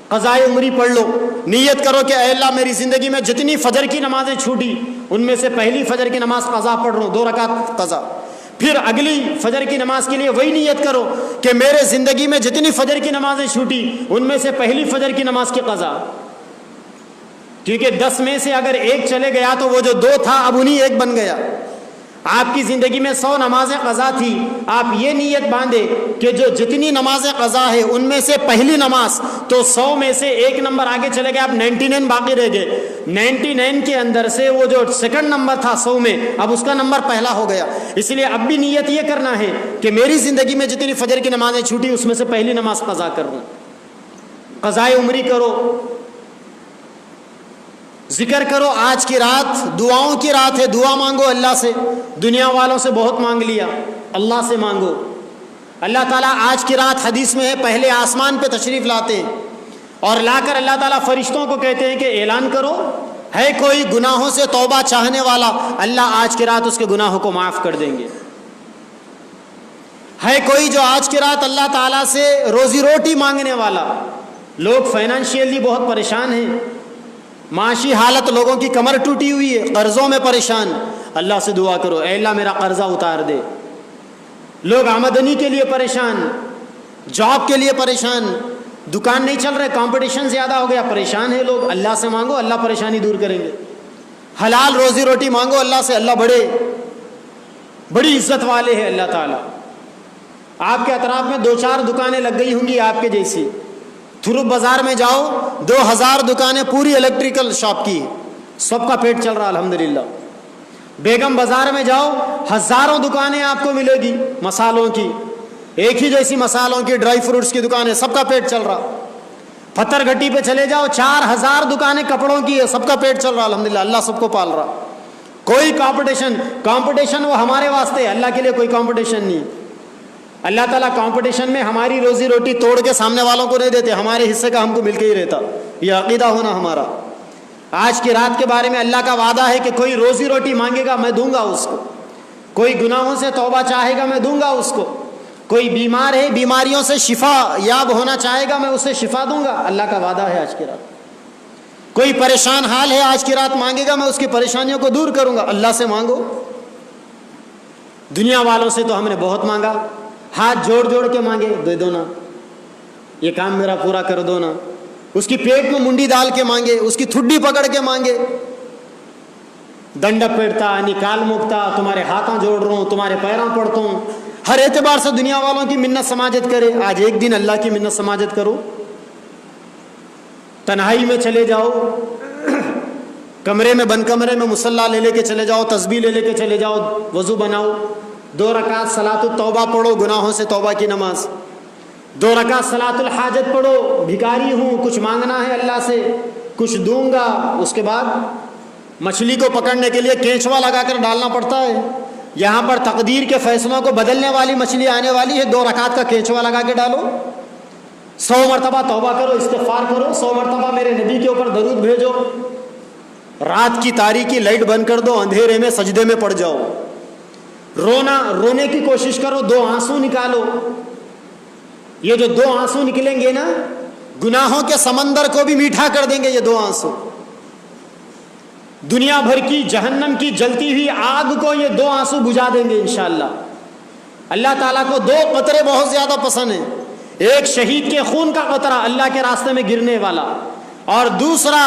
قضائے عمری پڑھ لو، نیت کرو کہ اے اللہ میری زندگی میں جتنی فجر کی نمازیں چھوٹی ان میں سے پہلی فجر کی نماز قضا پڑھ رہا ہوں، 2 رکعت قضا۔ پھر اگلی فجر کی نماز کے لیے وہی نیت کرو کہ میرے زندگی میں جتنی فجر کی نمازیں چھوٹی ان میں سے پہلی فجر کی نماز کی قضا۔ کیونکہ 10 میں سے اگر ایک چلے گیا تو وہ جو 2 تھا اب انہی ایک بن گیا. آپ کی زندگی میں 100 نمازیں قضا تھی, آپ یہ نیت باندھے کہ جو جتنی نمازیں قضا ہے ان میں سے پہلی نماز, تو 100 میں سے ایک نمبر آگے چلے گئے, آپ 99 باقی رہ گئے. 99 کے اندر سے وہ جو سیکنڈ نمبر تھا 100 میں, اب اس کا نمبر پہلا ہو گیا. اس لیے اب بھی نیت یہ کرنا ہے کہ میری زندگی میں جتنی فجر کی نمازیں چھوٹی اس میں سے پہلی نماز قضا کروں. قضائے عمری کرو, ذکر کرو. آج کی رات دعاؤں کی رات ہے, دعا مانگو اللہ سے. دنیا والوں سے بہت مانگ لیا, اللہ سے مانگو. اللہ تعالیٰ آج کی رات حدیث میں ہے پہلے آسمان پہ تشریف لاتے ہیں اور لا کر اللہ تعالیٰ فرشتوں کو کہتے ہیں کہ اعلان کرو ہے کوئی گناہوں سے توبہ چاہنے والا, اللہ آج کی رات اس کے گناہوں کو معاف کر دیں گے. ہے کوئی جو آج کی رات اللہ تعالیٰ سے روزی روٹی مانگنے والا. لوگ فائنانشیلی بہت پریشان ہیں, معاشی حالت لوگوں کی کمر ٹوٹی ہوئی ہے, قرضوں میں پریشان. اللہ سے دعا کرو اے اللہ میرا قرضہ اتار دے. لوگ آمدنی کے لیے پریشان, جاب کے لیے پریشان, دکان نہیں چل رہے, کمپٹیشن زیادہ ہو گیا, پریشان ہے لوگ. اللہ سے مانگو, اللہ پریشانی دور کریں گے. حلال روزی روٹی مانگو اللہ سے, اللہ بڑی عزت والے ہیں اللہ تعالیٰ. آپ کے اطراف میں 2-4 دکانیں لگ گئی ہوں گی آپ کے جیسی. تھرو بازار میں جاؤ 2000 دکانیں پوری الیکٹریکل شاپ کی, سب کا پیٹ چل رہا الحمدللہ. بیگم بازار میں جاؤ ہزاروں دکانیں آپ کو ملے گی مسالوں کی, ایک ہی جیسی مسالوں کی, ڈرائی فروٹس کی دکانیں, سب کا پیٹ چل رہا. پتھر گھٹی پہ چلے جاؤ 4000 دکانیں کپڑوں کی ہے, سب کا پیٹ چل رہا الحمدللہ, اللہ سب کو پال رہا. کوئی کمپٹیشن وہ ہمارے واسطے, اللہ کے لیے کوئی کمپٹیشن نہیں. اللہ تعالیٰ کمپٹیشن میں ہماری روزی روٹی توڑ کے سامنے والوں کو نہیں دیتے, ہمارے حصے کا ہم کو مل کے ہی رہتا. یہ عقیدہ ہونا ہمارا. آج کی رات کے بارے میں اللہ کا وعدہ ہے کہ کوئی روزی روٹی مانگے گا میں دوں گا اس کو, کوئی گناہوں سے توبہ چاہے گا میں دوں گا اس کو, کوئی بیمار ہے بیماریوں سے شفا یاب ہونا چاہے گا میں اسے شفا دوں گا. اللہ کا وعدہ ہے آج کی رات. کوئی پریشان حال ہے آج کی رات مانگے گا میں اس کی پریشانیوں کو دور کروں گا. اللہ سے مانگو. دنیا والوں سے تو ہم نے بہت مانگا, ہاتھ جوڑ جوڑ کے مانگے, دے دو نا, یہ کام میرا پورا کر دو نا. اس کی پیٹ میں منڈی ڈال کے مانگے, اس کی تھڈی پکڑ کے مانگے, دنڈ پیڑتا نکال مکتا, تمہارے ہاتھوں جوڑ رہا ہوں, تمہارے پیروں پڑتا ہوں. ہر اعتبار سے دنیا والوں کی منت سماجت کرے. آج ایک دن اللہ کی منت سماجت کرو. تنہائی میں چلے جاؤ, کمرے میں بند کمرے میں مصلی لے کے چلے جاؤ, تسبیح لے کے چلے جاؤ, وضو بناؤ, 2 رکعت صلاۃ التوبہ پڑھو, گناہوں سے توبہ کی نماز. 2 رکعت صلاۃ الحاجت پڑھو, بھکاری ہوں کچھ مانگنا ہے اللہ سے, کچھ دوں گا. اس کے بعد مچھلی کو پکڑنے کے لیے کینچوا لگا کر ڈالنا پڑتا ہے. یہاں پر تقدیر کے فیصلوں کو بدلنے والی مچھلی آنے والی ہے, 2 رکعت کا کینچوا لگا کے ڈالو. 100 مرتبہ توبہ کرو, استغفار کرو, 100 مرتبہ میرے نبی کے اوپر درود بھیجو. رات کی تاریکی لائٹ بند کر دو, اندھیرے میں سجدے میں پڑ جاؤ. رونے کی کوشش کرو, 2 آنسو نکالو. یہ جو 2 آنسو نکلیں گے نا, گناہوں کے سمندر کو بھی میٹھا کر دیں گے. یہ 2 آنسو دنیا بھر کی جہنم کی جلتی ہوئی آگ کو یہ 2 آنسو بجھا دیں گے انشاءاللہ. اللہ تعالیٰ کو 2 قطرے بہت زیادہ پسند ہیں. ایک شہید کے خون کا قطرہ اللہ کے راستے میں گرنے والا, اور دوسرا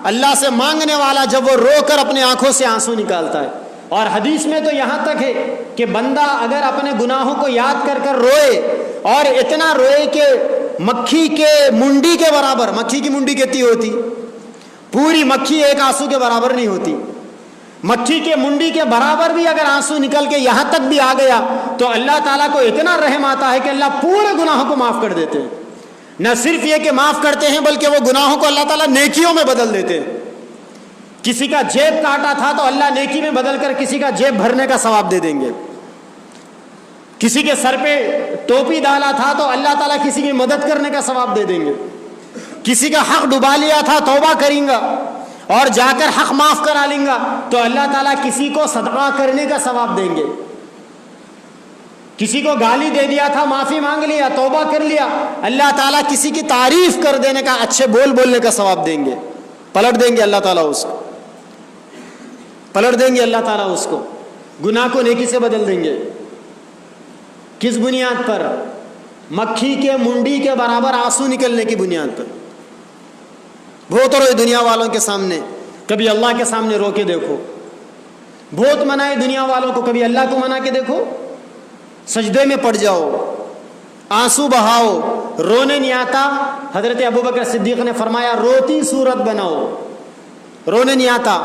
اللہ سے مانگنے والا جب وہ رو کر اپنے آنکھوں سے آنسو نکالتا ہے. اور حدیث میں تو یہاں تک ہے کہ بندہ اگر اپنے گناہوں کو یاد کر کر روئے, اور اتنا روئے کہ مکھی کے منڈی کے برابر, مکھی کی منڈی کتنی ہوتی, پوری مکھی ایک آنسو کے برابر نہیں ہوتی, مکھی کے منڈی کے برابر بھی اگر آنسو نکل کے یہاں تک بھی آ گیا تو اللہ تعالیٰ کو اتنا رحم آتا ہے کہ اللہ پورے گناہوں کو معاف کر دیتے ہیں. نہ صرف یہ کہ معاف کرتے ہیں بلکہ وہ گناہوں کو اللہ تعالیٰ نیکیوں میں بدل دیتے ہیں. کسی کا جیب کاٹا تھا تو اللہ نیکی میں بدل کر کسی کا جیب بھرنے کا ثواب دے دیں گے. کسی کے سر پہ ٹوپی ڈالا تھا تو اللہ تعالیٰ کسی کی مدد کرنے کا ثواب دے دیں گے. کسی کا حق ڈبا لیا تھا, توبہ کریں گا اور جا کر حق معاف کرا لیں گا تو اللہ تعالیٰ کسی کو صدقہ کرنے کا ثواب دیں گے. کسی کو گالی دے دیا تھا, معافی مانگ لیا, توبہ کر لیا, اللہ تعالیٰ کسی کی تعریف کر دینے کا, اچھے بول بولنے کا ثواب دیں گے. پلٹ دیں گے اللہ تعالیٰ اس کو, پلٹ دیں گے اللہ تعالیٰ اس کو, گناہ کو نیکی سے بدل دیں گے. کس بنیاد پر؟ مکھی کے منڈی کے برابر آنسو نکلنے کی بنیاد پر. بہت روئے دنیا والوں کے سامنے، کبھی اللہ کے سامنے رو کے دیکھو. بہت منائے دنیا والوں کو، کبھی اللہ کو منا کے دیکھو. سجدے میں پڑ جاؤ، آنسو بہاؤ، رونے نہیں آتا. حضرت ابوبکر صدیق نے فرمایا روتی صورت بناؤ. رونے نہیں آتا،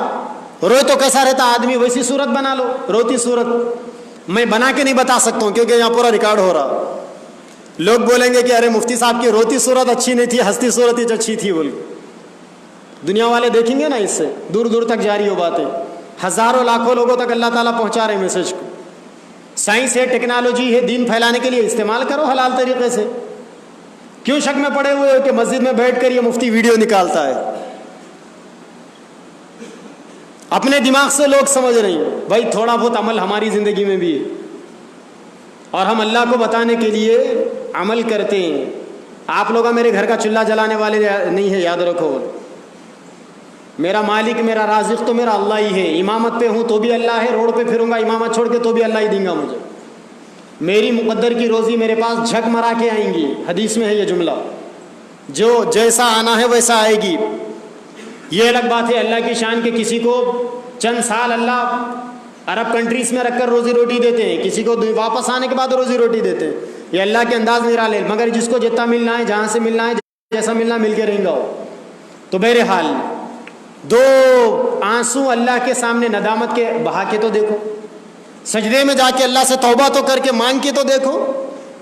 روئے تو کیسا رہتا آدمی، ویسی صورت بنا لو، روتی صورت. میں بنا کے نہیں بتا سکتا ہوں کیونکہ یہاں پورا ریکارڈ ہو رہا. لوگ بولیں گے کہ ارے مفتی صاحب کی روتی صورت اچھی نہیں تھی، ہنستی صورت ہی اچھی تھی. بول دنیا والے دیکھیں گے نا، اس سے دور دور تک جاری ہو باتیں. ہزاروں لاکھوں لوگوں تک اللہ تعالیٰ پہنچا رہے ہیں میسج کو. سائنس ہے، ٹیکنالوجی ہے، دین پھیلانے کے لیے استعمال کرو حلال طریقے سے. کیوں شک میں پڑے ہوئے ہو کہ مسجد میں بیٹھ کر یہ مفتی ویڈیو نکالتا ہے؟ اپنے دماغ سے لوگ سمجھ رہے ہیں بھائی تھوڑا بہت عمل ہماری زندگی میں بھی ہے، اور ہم اللہ کو بتانے کے لیے عمل کرتے ہیں. آپ لوگ میرے گھر کا چولہا جلانے والے نہیں ہے، یاد رکھو. میرا مالک، میرا رازق تو میرا اللہ ہی ہے. امامت پہ ہوں تو بھی اللہ ہے، روڈ پہ پھروں گا امامت چھوڑ کے تو بھی اللہ ہی دیں گا مجھے. میری مقدر کی روزی میرے پاس جھک مرا کے آئیں گی. حدیث میں ہے یہ جملہ، جو جیسا آنا ہے ویسا آئے گی. یہ الگ بات ہے اللہ کی شان کہ کسی کو چند سال اللہ عرب کنٹریز میں رکھ کر روزی روٹی دیتے ہیں، کسی کو واپس آنے کے بعد روزی روٹی دیتے ہیں. یہ اللہ کے انداز نرالے. مگر جس کو جتنا ملنا ہے، جہاں سے ملنا ہے، جیسا ملنا مل کے رہیں گا. تو بہرحال دو آنسو اللہ کے سامنے ندامت کے بہا کے تو دیکھو، سجدے میں جا کے اللہ سے توبہ تو کر کے مانگ کے تو دیکھو،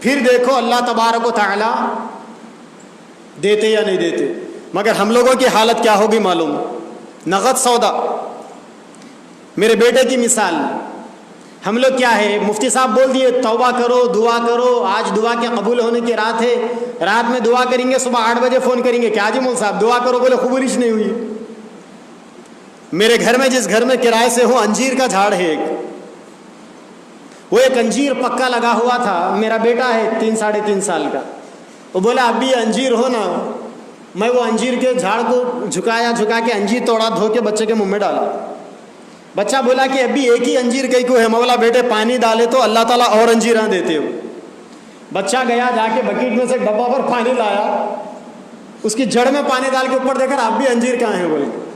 پھر دیکھو اللہ تبارک و تعالی دیتے یا نہیں دیتے. مگر ہم لوگوں کی حالت کیا ہوگی معلوم؟ نقد سودا. میرے بیٹے کی مثال، ہم لوگ کیا ہے، مفتی صاحب بول دیے توبہ کرو، دعا کرو، آج دعا کے قبول ہونے کی رات ہے، رات میں دعا کریں گے، صبح 8 بجے فون کریں گے کہ آج مول صاحب دعا کرو، بولے قبول ہی نہیں ہوئی. میرے گھر میں، جس گھر میں کرائے سے ہوں، انجیر کا جھاڑ ہے ایک. وہ ایک انجیر پکا لگا ہوا تھا. میرا بیٹا ہے 3 ساڑھے 3 سال کا. وہ بولا ابھی انجیر ہو نا. میں وہ انجیر کے جھاڑ کو جھکا کے انجیر توڑا، دھو کے بچے کے منہ میں ڈالا. بچہ بولا کہ ابھی ایک ہی انجیر کئی کو ہے. مولا بیٹے پانی ڈالے تو اللہ تعالیٰ اور انجیراں دیتے ہو. بچہ گیا، جا کے بکیٹ میں سے ڈبہ پر پانی لایا، اس کی جڑ میں پانی ڈال کے اوپر دیکھا اب بھی انجیر کہاں ہے بول کے.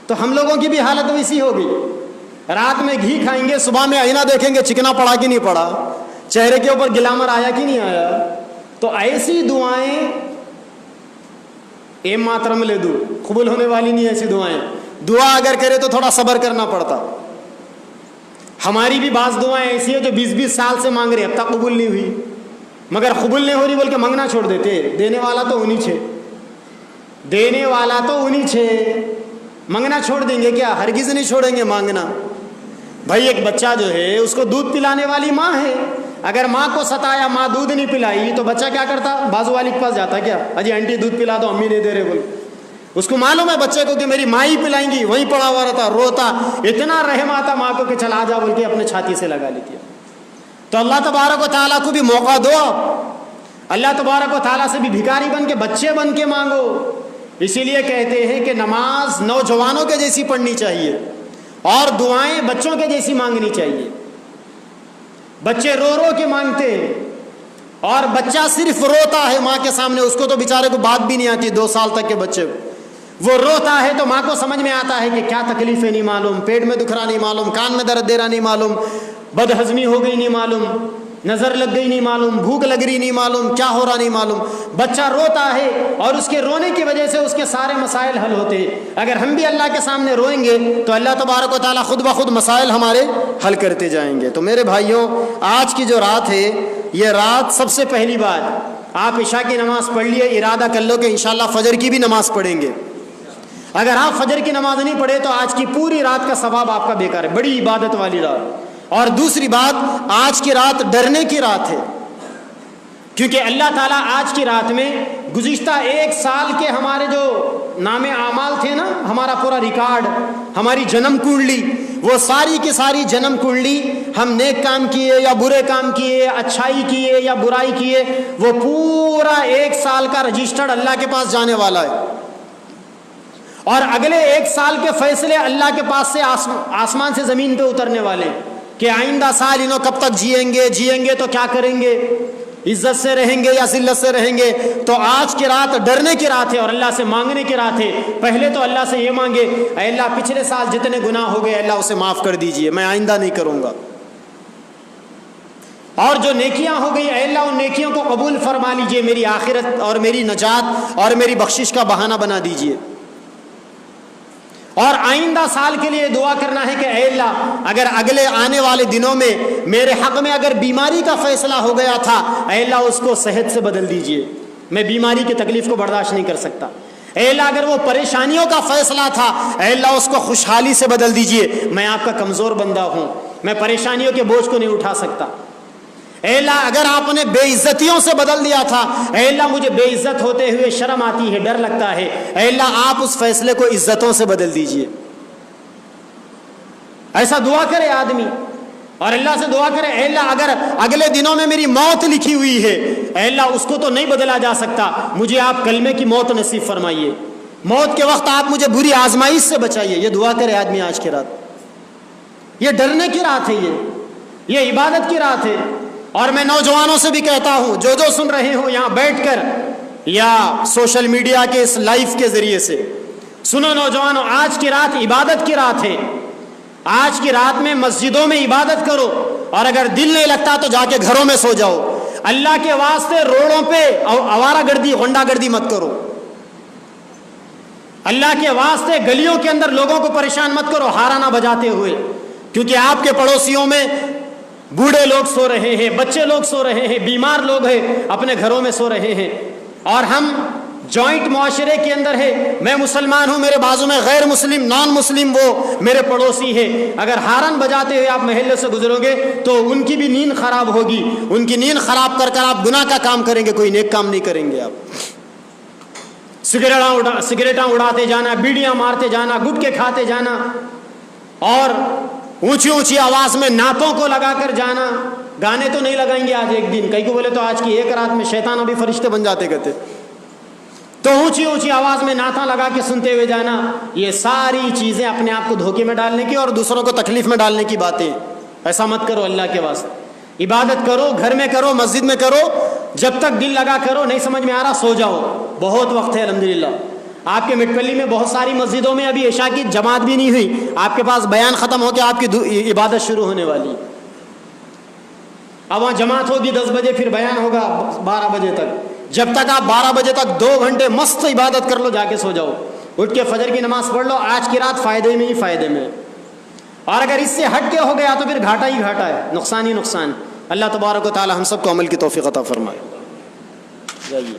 تو ہم لوگوں کی بھی حالت ویسی ہوگی. رات میں گھی کھائیں گے، صبح میں آئینہ دیکھیں گے چکنا پڑا کہ نہیں پڑا، چہرے کے اوپر گلامر آیا کہ نہیں آیا. تو ایسی دعائیں ایم ماترم لے دو، قبول ہونے والی نہیں ایسی دعائیں. دعا اگر کرے تو تھوڑا صبر کرنا پڑتا. ہماری بھی بعض دعائیں ایسی ہیں جو 20-20 سال سے مانگ رہے، اب تک قبول نہیں ہوئی. مگر قبول نہیں ہو رہی بول کے مانگنا چھوڑ دیتے. دینے والا تو انہی چھے، دینے والا تو انہی چھے. مانگنا چھوڑ دیں گے کیا؟ ہرگز نہیں چھوڑیں گے مانگنا. بھائی ایک بچہ جو ہے اس کو دودھ پلانے والی ماں ہے، اگر ماں کو ستایا، ماں دودھ نہیں پلائی تو بچہ کیا کرتا؟ بازو والی کے پاس جاتا. کیا اجی آنٹی دودھ پلا دو، امی نہیں دے رہے بول. اس کو معلوم ہے بچے کو کہ میری ماں ہی پلائیں گی، وہیں پڑا ہوا رہتا، روتا. اتنا رحم آتا ماں کو کہ چل آ جا بول کے اپنے چھاتی سے لگا لیتی. تو اللہ تبارک و تعالیٰ کو بھی موقع دو. اللہ تبارک و تعالیٰ سے بھی بھکاری بن کے، بچے بن کے مانگو. اسی لیے کہتے ہیں کہ نماز نوجوانوں کے جیسی پڑھنی چاہیے اور دعائیں بچوں کے جیسی مانگنی چاہیے. بچے رو رو کے مانگتے ہیں، اور بچہ صرف روتا ہے ماں کے سامنے. اس کو تو بیچارے کو بات بھی نہیں آتی. 2 سال تک کے بچے وہ روتا ہے تو ماں کو سمجھ میں آتا ہے کہ کیا تکلیفیں نہیں معلوم، پیٹ میں دکھ رہا نہیں معلوم، کان میں درد دے رہا نہیں معلوم، بد ہضمی ہو گئی نہیں معلوم، نظر لگ گئی نہیں معلوم، بھوک لگ رہی نہیں معلوم، کیا ہو رہا نہیں معلوم. بچہ روتا ہے اور اس کے رونے کی وجہ سے اس کے سارے مسائل حل ہوتے ہیں. اگر ہم بھی اللہ کے سامنے روئیں گے تو اللہ تبارک و تعالیٰ خود بخود مسائل ہمارے حل کرتے جائیں گے. تو میرے بھائیوں، آج کی جو رات ہے، یہ رات سب سے پہلی بات آپ عشاء کی نماز پڑھ لیے، ارادہ کر لو کہ انشاءاللہ فجر کی بھی نماز پڑھیں گے. اگر آپ فجر کی نماز نہیں پڑھے تو آج کی پوری رات کا ثواب آپ کا بیکار ہے. بڑی عبادت والی رات. اور دوسری بات، آج کی رات ڈرنے کی رات ہے، کیونکہ اللہ تعالیٰ آج کی رات میں گزشتہ 1 سال کے ہمارے جو نام اعمال تھے نا، ہمارا پورا ریکارڈ، ہماری جنم کنڈلی، وہ ساری کی ساری جنم کنڈلی، ہم نیک کام کیے یا برے کام کیے، اچھائی کیے یا برائی کیے، وہ پورا 1 سال کا رجسٹرڈ اللہ کے پاس جانے والا ہے. اور اگلے 1 سال کے فیصلے اللہ کے پاس سے آسمان سے زمین پہ اترنے والے کہ آئندہ سال انہوں کب تک جئیں گے تو کیا کریں گے. عزت سے رہیں گے یا ذلت سے رہیں گے. تو آج کی رات ڈرنے کی رات ہے اور اللہ سے مانگنے کی رات ہے. پہلے تو اللہ سے یہ مانگے اے اللہ پچھلے سال جتنے گناہ ہو گئے اللہ اسے معاف کر دیجئے, میں آئندہ نہیں کروں گا. اور جو نیکیاں ہو گئی اے اللہ ان نیکیوں کو قبول فرما لیجئے, میری آخرت اور میری نجات اور میری بخشش کا بہانہ بنا دیجئے. اور آئندہ سال کے لیے دعا کرنا ہے کہ اے اللہ اگر اگلے آنے والے دنوں میں میرے حق میں اگر بیماری کا فیصلہ ہو گیا تھا اے اللہ اس کو صحت سے بدل دیجئے, میں بیماری کی تکلیف کو برداشت نہیں کر سکتا. اے اللہ اگر وہ پریشانیوں کا فیصلہ تھا اے اللہ اس کو خوشحالی سے بدل دیجئے, میں آپ کا کمزور بندہ ہوں, میں پریشانیوں کے بوجھ کو نہیں اٹھا سکتا. اے اللہ اگر آپ نے بے عزتیوں سے بدل دیا تھا اے اللہ مجھے بے عزت ہوتے ہوئے شرم آتی ہے, ڈر لگتا ہے, اے اللہ آپ اس فیصلے کو عزتوں سے بدل دیجئے. ایسا دعا کرے آدمی اور اللہ سے دعا کرے اے اللہ اگر اگلے دنوں میں میری موت لکھی ہوئی ہے اے اللہ اس کو تو نہیں بدلا جا سکتا, مجھے آپ کلمے کی موت نصیب فرمائیے, موت کے وقت آپ مجھے بری آزمائش سے بچائیے. یہ دعا کرے آدمی آج کی رات. یہ ڈرنے کی رات ہے, یہ عبادت کی رات ہے. اور میں نوجوانوں سے بھی کہتا ہوں جو سن رہے ہوں یہاں بیٹھ کر یا سوشل میڈیا کے اس لائیو کے ذریعے سے سنو نوجوانوں, آج کی رات عبادت کی رات ہے. آج کی رات میں مسجدوں میں عبادت کرو اور اگر دل نہیں لگتا تو جا کے گھروں میں سو جاؤ. اللہ کے واسطے روڈوں پہ آوارہ گردی غنڈہ گردی مت کرو. اللہ کے واسطے گلیوں کے اندر لوگوں کو پریشان مت کرو ہارانہ بجاتے ہوئے, کیونکہ آپ کے پڑوسیوں میں بوڑھے لوگ سو رہے ہیں, بچے لوگ سو رہے ہیں, بیمار لوگ ہیں اپنے گھروں میں سو رہے ہیں. اور ہم جوائنٹ معاشرے کے اندر ہے, میں مسلمان ہوں, میرے بازو میں غیر مسلم نان مسلم وہ میرے پڑوسی ہے. اگر ہارن بجاتے ہوئے آپ محلے سے گزرو گے تو ان کی بھی نیند خراب ہوگی, ان کی نیند خراب کر کر آپ گناہ کا کام کریں گے, کوئی نیک کام نہیں کریں گے. آپ سگریٹاں اڑاتے جانا, بیڑیاں مارتے جانا, گٹکے کھاتے جانا اور اونچی اونچی آواز میں نعتوں کو لگا کر جانا. گانے تو نہیں لگائیں گے آج ایک دن, کئی کو بولے تو آج کی ایک رات میں شیطان ابھی فرشتے بن جاتے کہتے. تو اونچی اونچی آواز میں نعتیں لگا کے سنتے ہوئے جانا, یہ ساری چیزیں اپنے آپ کو دھوکے میں ڈالنے کی اور دوسروں کو تکلیف میں ڈالنے کی باتیں. ایسا مت کرو اللہ کے واسطے. عبادت کرو, گھر میں کرو, مسجد میں کرو, جب تک دل لگا کرو, نہیں سمجھ میں آ رہا سو جاؤ, بہت وقت ہے الحمدللہ. آپ کے مٹپلی میں بہت ساری مسجدوں میں ابھی عشاء کی جماعت بھی نہیں ہوئی, آپ کے پاس بیان ختم ہو کے آپ کی عبادت شروع ہونے والی. اب وہاں جماعت ہوگی 10 بجے, پھر بیان ہوگا 12 بجے تک. جب تک آپ 12 بجے تک 2 گھنٹے مست عبادت کر لو, جا کے سو جاؤ, اٹھ کے فجر کی نماز پڑھ لو. آج کی رات فائدے میں ہی فائدے میں, اور اگر اس سے ہٹ کے ہو گیا تو پھر گھاٹا ہی گھاٹا ہے, نقصان ہی نقصان. اللہ تبارک و تعالی ہم سب کو عمل کی توفیق عطا فرمائے. جائیے.